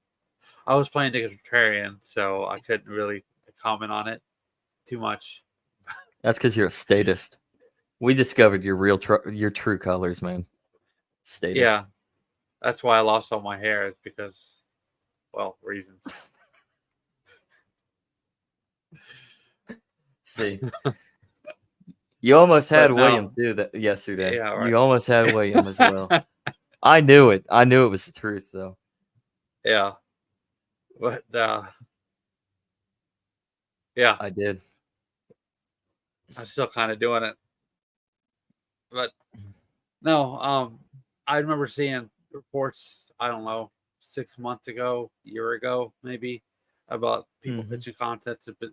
I was playing the contrarian, so I couldn't really comment on it too much. That's because you're a statist. We discovered your your true colors, man. Yeah, Statist. that's why I lost all my hair. Is because, well, reasons. See, you almost had But William no, too yesterday. yeah, You almost had right. William as well. I knew it. I knew it was the truth, though. Yeah, but yeah, I did. I'm still kind of doing it. But no, I remember seeing reports. I don't know, 6 months ago, year ago, maybe, about people Hmm. pitching concepts, but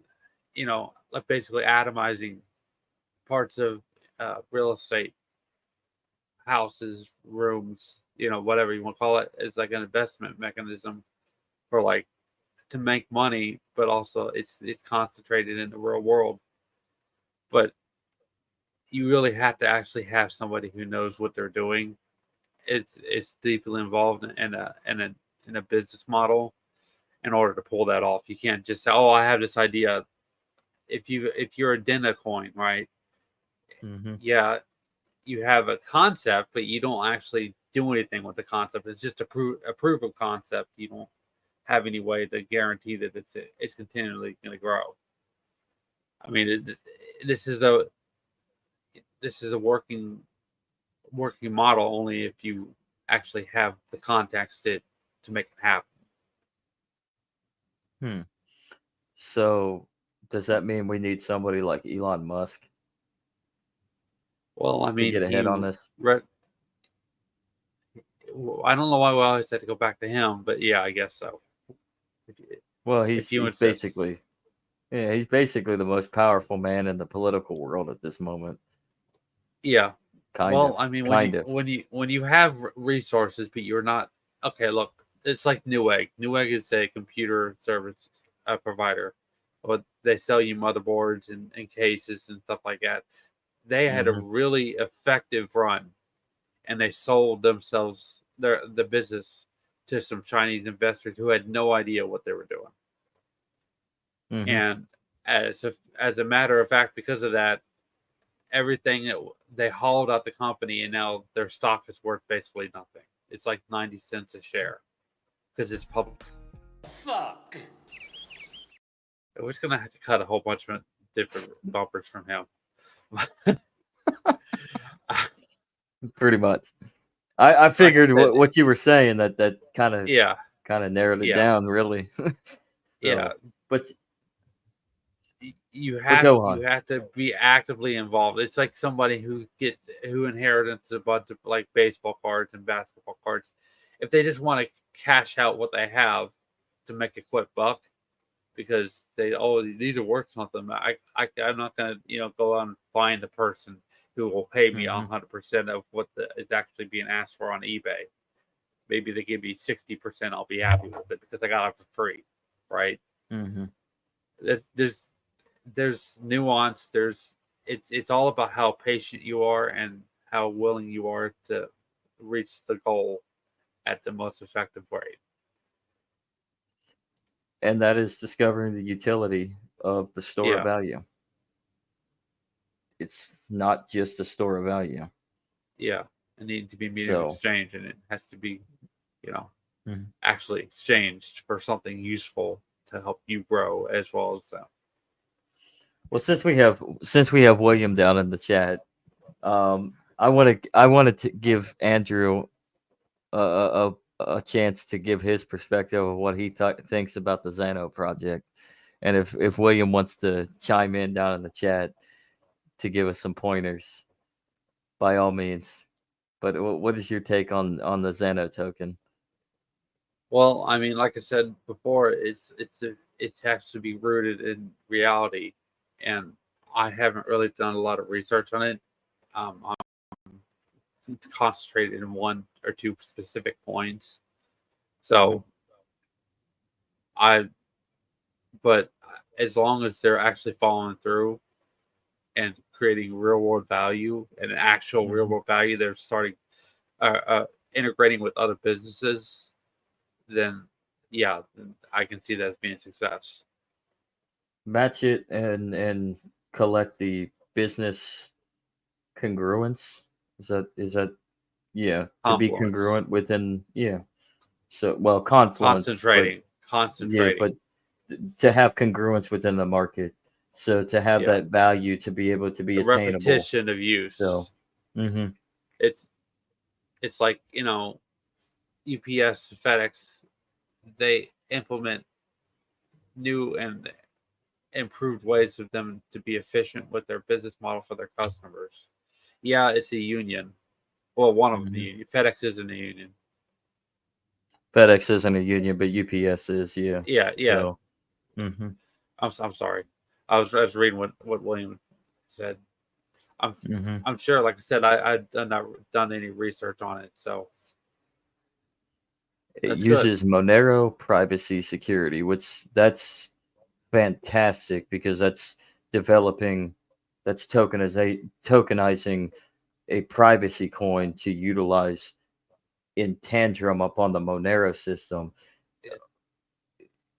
like basically atomizing parts of real estate, houses, rooms, whatever you want to call it, as like an investment mechanism for like to make money, but also it's concentrated in the real world. But you really have to actually have somebody who knows what they're doing. It's deeply involved in a business model in order to pull that off. You can't just say, "Oh, I have this idea." If you're a Dena coin, right? Hmm. Yeah, you have a concept, but you don't actually do anything with the concept. It's just a proof of concept. You don't have any way to guarantee that it's continually going to grow. I mean, this is a this is a working model only if you actually have the context to make it happen. Hmm. So, does that mean we need somebody like Elon Musk Well, I to mean, get ahead on this? I don't know why we always had to go back to him, but yeah, I guess so. If you, Well, if he's you he's insist. basically yeah, he's basically the most powerful man in the political world at this moment. Yeah. Kind Well, of. I mean, when you Kind of. when you when you have resources, but you're not okay. Look, it's like Newegg. Newegg is a computer service provider, but they sell you motherboards and cases and stuff like that. They had a Hmm. really effective run, and they sold themselves the business to some Chinese investors who had no idea what they were doing. Hmm. And as a matter of fact, because of that, everything they hauled out the company, and now their stock is worth basically nothing. It's like 90 cents a share because it's public. Fuck. We're just gonna have to cut a whole bunch of different bumpers from him. Pretty much. I Like I figured said, what you were saying that yeah, kind of narrowed it yeah, down really. yeah. So, but You but have go you on. have to be actively involved. It's like somebody who inherits a bunch of like baseball cards and basketball cards. If they just want to cash out what they have to make a quick buck, because these are worth something. I'm not gonna go out and find the person who will pay me Hmm. 100% of what is actually being asked for on eBay. Maybe they give me 60%. I'll be happy with it because I got it for free, right? Hmm. There's nuance. It's all about how patient you are and how willing you are to reach the goal at the most effective way. And that is discovering the utility of the store of Yeah, value. It's not just a store of value. yeah. It needs to be medium of So, exchange, and it has to be, you know, mhm. actually exchanged for something useful to help you grow as well as them. Well, since we have William down in the chat, I wanted to give Andrew a chance to give his perspective of what he thinks about the Zano project, and if William wants to chime in down in the chat to give us some pointers, by all means. But what is your take on the Zano token? Well, I mean, like I said before, it has to be rooted in reality, and I haven't really done a lot of research on it. I'm concentrated in one or two specific points. Hmm. So I, but as long as they're actually following through and creating real world value and actual real Hmm. world value, they're starting integrating with other businesses. Then yeah, then I can see that as being a success. Match it and collect the business congruence. Is that yeah, to be Confluence, congruent within, yeah. So, well, confluence, but concentrating, yeah, concentrating. but to have congruence within the market. So to have Yeah, that value to be able to be the attainable. repetition of use. So, hmm It's it's like, UPS, FedEx, they implement new and improved ways of them to be efficient with their business model for their customers. Yeah, it's a union. Well, one of the hmm union. FedEx isn't a union. FedEx isn't a union, but UPS is, yeah. Yeah, yeah. So, hmm I'm sorry. I was reading what William said. I'm hmm I'm sure. Like I said, I've not done any research on it, so it that's good. uses Monero privacy security, which that's fantastic because that's developing, that's tokenizing a privacy coin to utilize in tantrum upon the Monero system.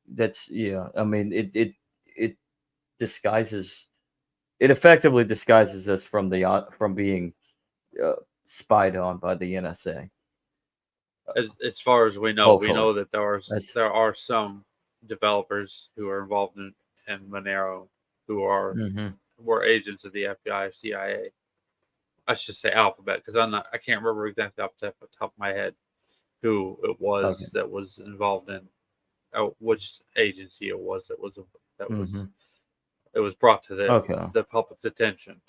That's yeah. I mean, it disguises. It effectively disguises us from the from being uh, spied on by the NSA. As far as we Hopefully, know that that's there are some developers who are involved in Monero who hmm were agents of the FBI, CIA. I should say Alphabet because I can't remember exactly off the top of my head who it okay. was that was involved in which agency it was that was hmm it was brought to Okay. the public's attention.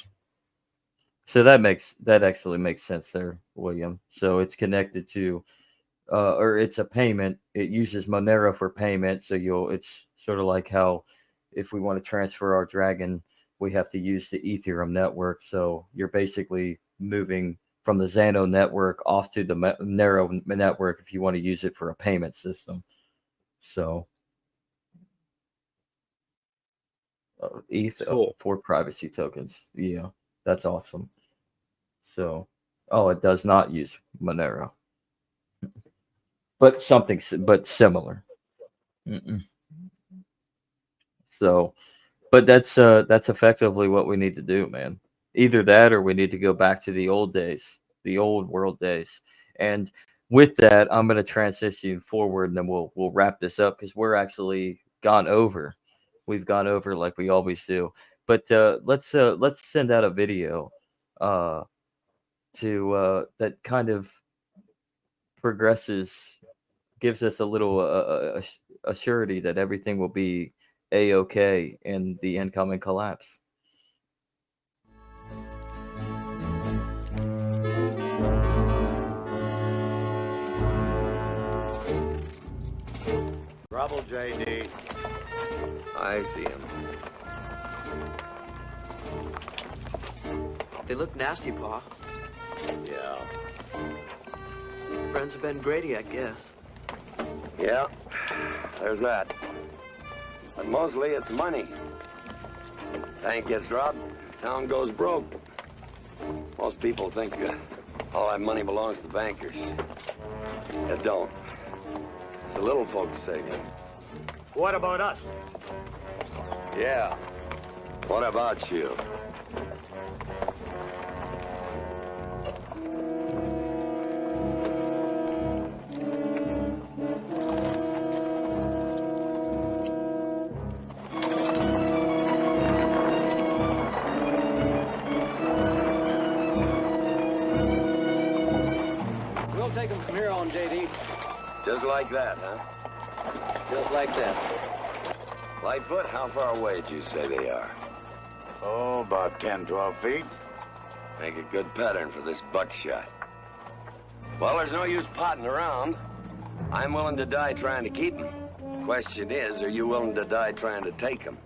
So that actually makes sense there, William. So it's connected to or it's a payment. It uses Monero for payment. So it's sort of like how if we want to transfer our Dragon, we have to use the Ethereum network. So you're basically moving from the Zano network off to the Monero network if you want to use it for a payment system. So ETH It's cool. for privacy tokens. Yeah, that's awesome. So, oh, it does not use Monero, but but similar. Mm-mm. So, but that's effectively what we need to do, man. Either that or we need to go back to the old days, the old world days. And with that, I'm going to transition forward and then we'll wrap this up because we're actually gone over. We've gone over like we always do. But let's send out a video uh to that kind of progresses, gives us a little a surety that everything will be a-okay in the incoming collapse. Trouble, JD. I see him. They look nasty, Pa. Yeah. Friends of Ben Grady, I guess. Yeah. There's that. But mostly it's money. Bank gets robbed, town goes broke. Most people think all that money belongs to bankers. It don't. It's the little folks saving. What about us? Yeah. What about you? We'll take them from here on, JD. Just like that, huh? Just like that. Lightfoot, how far away did you say they are? Oh, about 10, 12 feet. Make a good pattern for this buckshot. Well, there's no use potting around. I'm willing to die trying to keep him. Question is, are you willing to die trying to take him?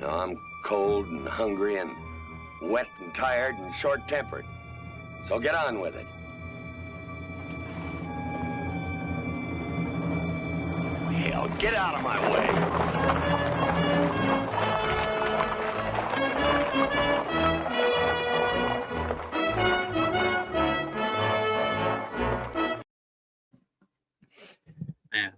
No, I'm cold and hungry and wet and tired and short-tempered. So get on with it. Hell, get out of my way. Man,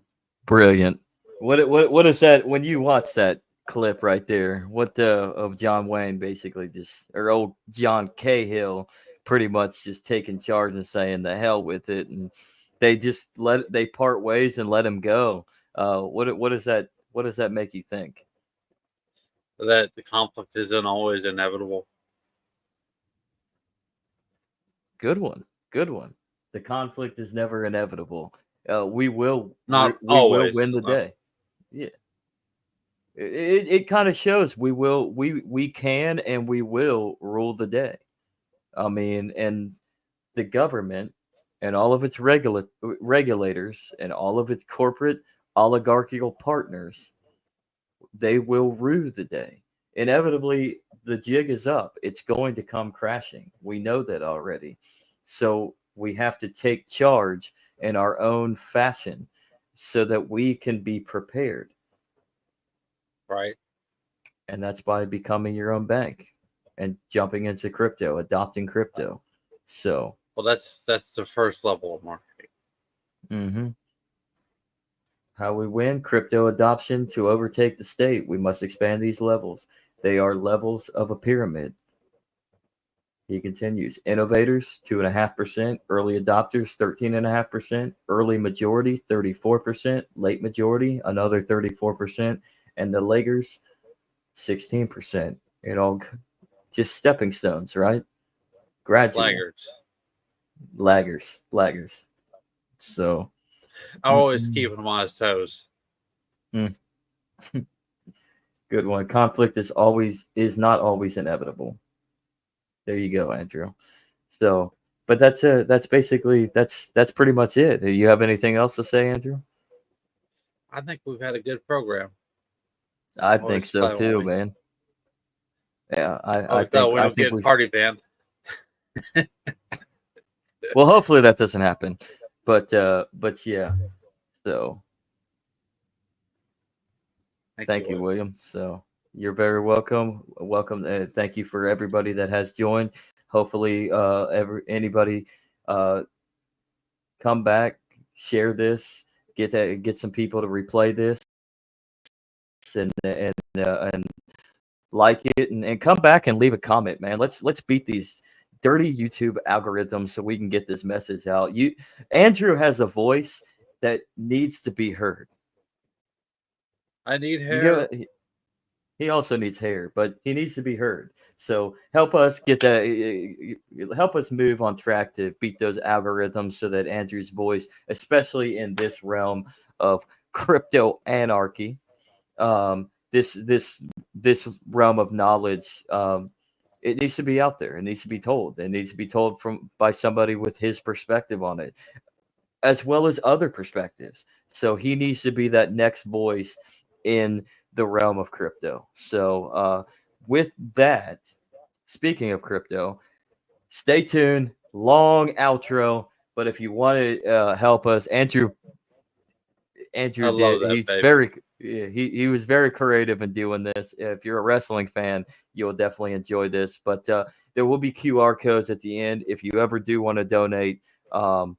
Brilliant. What is that when you watch that clip right there? What of John Wayne basically just or old John Cahill pretty much just taking charge and saying the hell with it, and they just they part ways and let him go. What does that make you think? That the conflict isn't always inevitable. Good one. The conflict is never inevitable. We will Not we will always. win the day. Yeah. It kind of shows we can and we will rule the day. I mean, and the government and all of its regulators and all of its corporate oligarchical partners, they will rue the day. Inevitably, the jig is up. It's going to come crashing. We know that already. So we have to take charge in our own fashion so that we can be prepared. Right. And that's by becoming your own bank and jumping into crypto, adopting crypto. So, well, that's the first level of marketing. Mm-hmm. How we win? Crypto adoption to overtake the state. We must expand these levels. They are levels of a pyramid. He continues. Innovators, 2.5%. Early adopters, 13.5%. Early majority, 34%. Late majority, another 34%. And the laggers, 16%. It all just stepping stones, right? Gradual. Laggers. So I always keep him on his toes. Good one. Conflict is not always inevitable. There you go, Andrew. So, but that's basically that's pretty much it. Do you have anything else to say, Andrew? I think we've had a good program. I think so too, man. Yeah, I think we party band. Well, hopefully that doesn't happen. But yeah. So thank you, William. So you're very welcome. Welcome. Thank you for everybody that has joined. Hopefully, anybody come back, share this, get some people to replay this, and like it, and come back and leave a comment, man. Let's beat these dirty YouTube algorithms so we can get this message out. Andrew has a voice that needs to be heard. I need hair. He also needs hair, but he needs to be heard. So help us help us move on track to beat those algorithms so that Andrew's voice, especially in this realm of crypto anarchy, this realm of knowledge, it needs to be out there. It needs to be told. It needs to be told by somebody with his perspective on it, as well as other perspectives. So he needs to be that next voice in the realm of crypto. So with that, speaking of crypto, stay tuned. Long outro, but if you want to help us, Andrew did. He's he was very creative in doing this. If you're a wrestling fan, you'll definitely enjoy this. But there will be QR codes at the end if you ever do want to donate. Not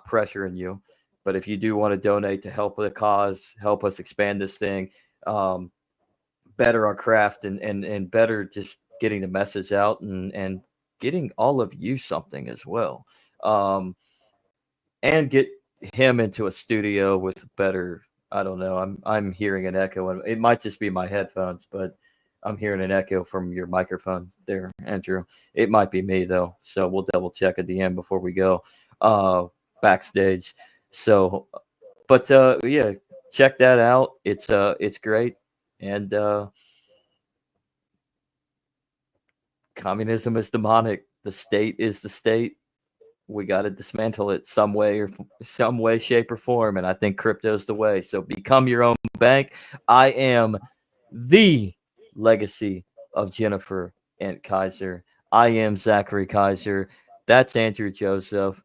pressuring you, but if you do want to donate to help the cause, help us expand this thing, better our craft, and better just getting the message out and getting all of you something as well, and get him into a studio with better. I don't know. I'm hearing an echo, and it might just be my headphones, but I'm hearing an echo from your microphone there, Andrew. It might be me though, so we'll double check at the end before we go backstage. So, but yeah, check that out. It's great, and communism is demonic. The state is the state. We got to dismantle it some way, shape, or form. And I think crypto's the way. So become your own bank. I am the legacy of Jennifer and Kaiser. I am Zachary Kaiser. That's Andrew Joseph.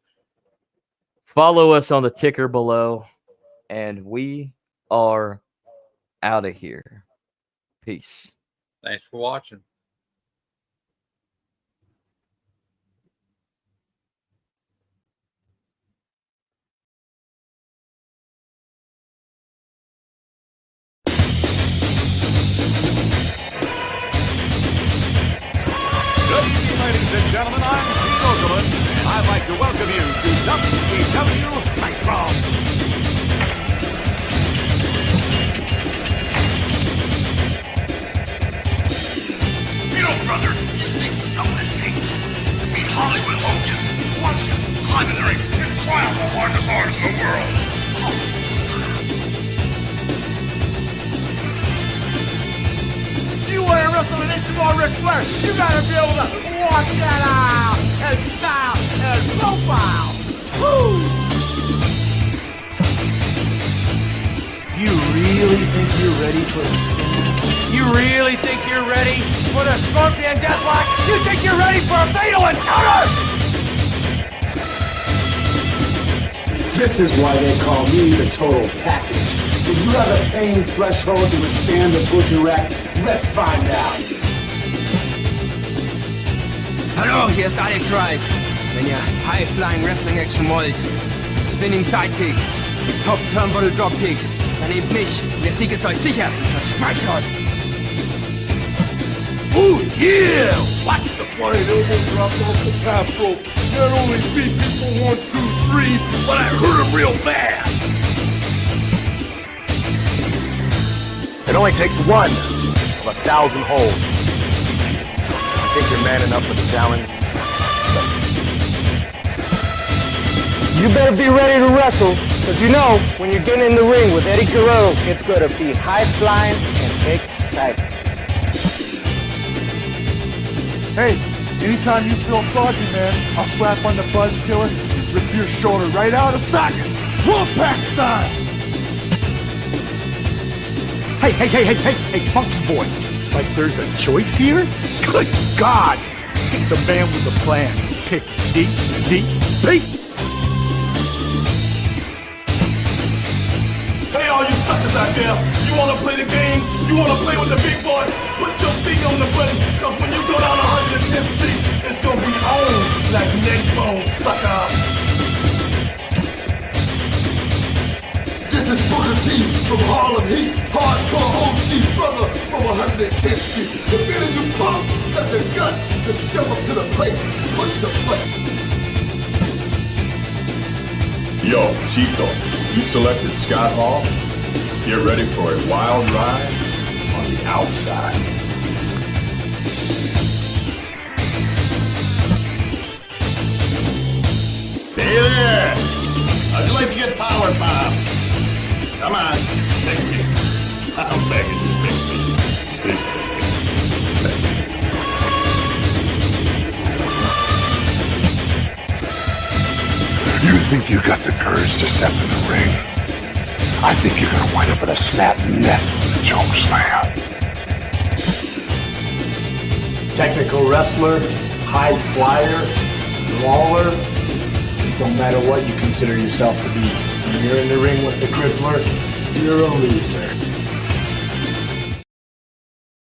Follow us on the ticker below. And we are out of here. Peace. Thanks for watching. Ladies and to welcome you to WBW Nitro. You know, brother, you think you know what it takes to beat Hollywood Hogan once you climb in the ring and try out the largest arms in the world. Oh, You want to wrestle an inch more Ric Flair, you gotta be able to walk that out and style and profile. Woo! You really think you're ready for the You really think you're ready for the Scorpion Deathlock? You think you're ready for a fatal encounter? This is why they call me the total package. Do you have a pain threshold to withstand the torture rack? Let's find out. Hallo, hier ist thelegacyright. Wenn ihr High-Flying Wrestling Action wollt, Spinning Sidekick, Top Turnbuckle Dropkick, dann nehmt mich. Der Sieg ist euch sicher. Versprecht euch. Oh yeah! Watch the flying elbow drop off the top rope. Not only beat people 1, 2, 3, but I hurt him real bad. It only takes one of 1,000 holes. I think you're man enough for the challenge. You better be ready to wrestle, because you know, when you're getting in the ring with Eddie Guerrero, it's going to be high-flying and exciting. Hey, anytime you feel foggy, man, I'll slap on the buzz killer and rip your shoulder right out of socket. Wolfpack style! Hey, funky boy. Like there's a choice here? Good God! Pick the man with the plan. Pick DDP. Hey, all you suckers out there, you wanna play the game? You wanna play with the big boy? Put your feet on the button, cause when you go down 110th Street, it's gonna be on like neck bone, sucker. This is Booker T from Harlem Heat, hardcore OG brother from 110th Street. The minute you bump, got the gut to step up to the plate, push the plate. Yo, Chico, you selected Scott Hall? Get ready for a wild ride on the outside. Hey there! How'd you like to get power pop? Come on, take me. I'm begging you, take me. You think you got the courage to step in the ring? I think you're gonna wind up in a snap neck with a choke slam. Technical wrestler, high flyer, brawler. It don't matter what you consider yourself to be. When you're in the ring with the crippler, you're a loser.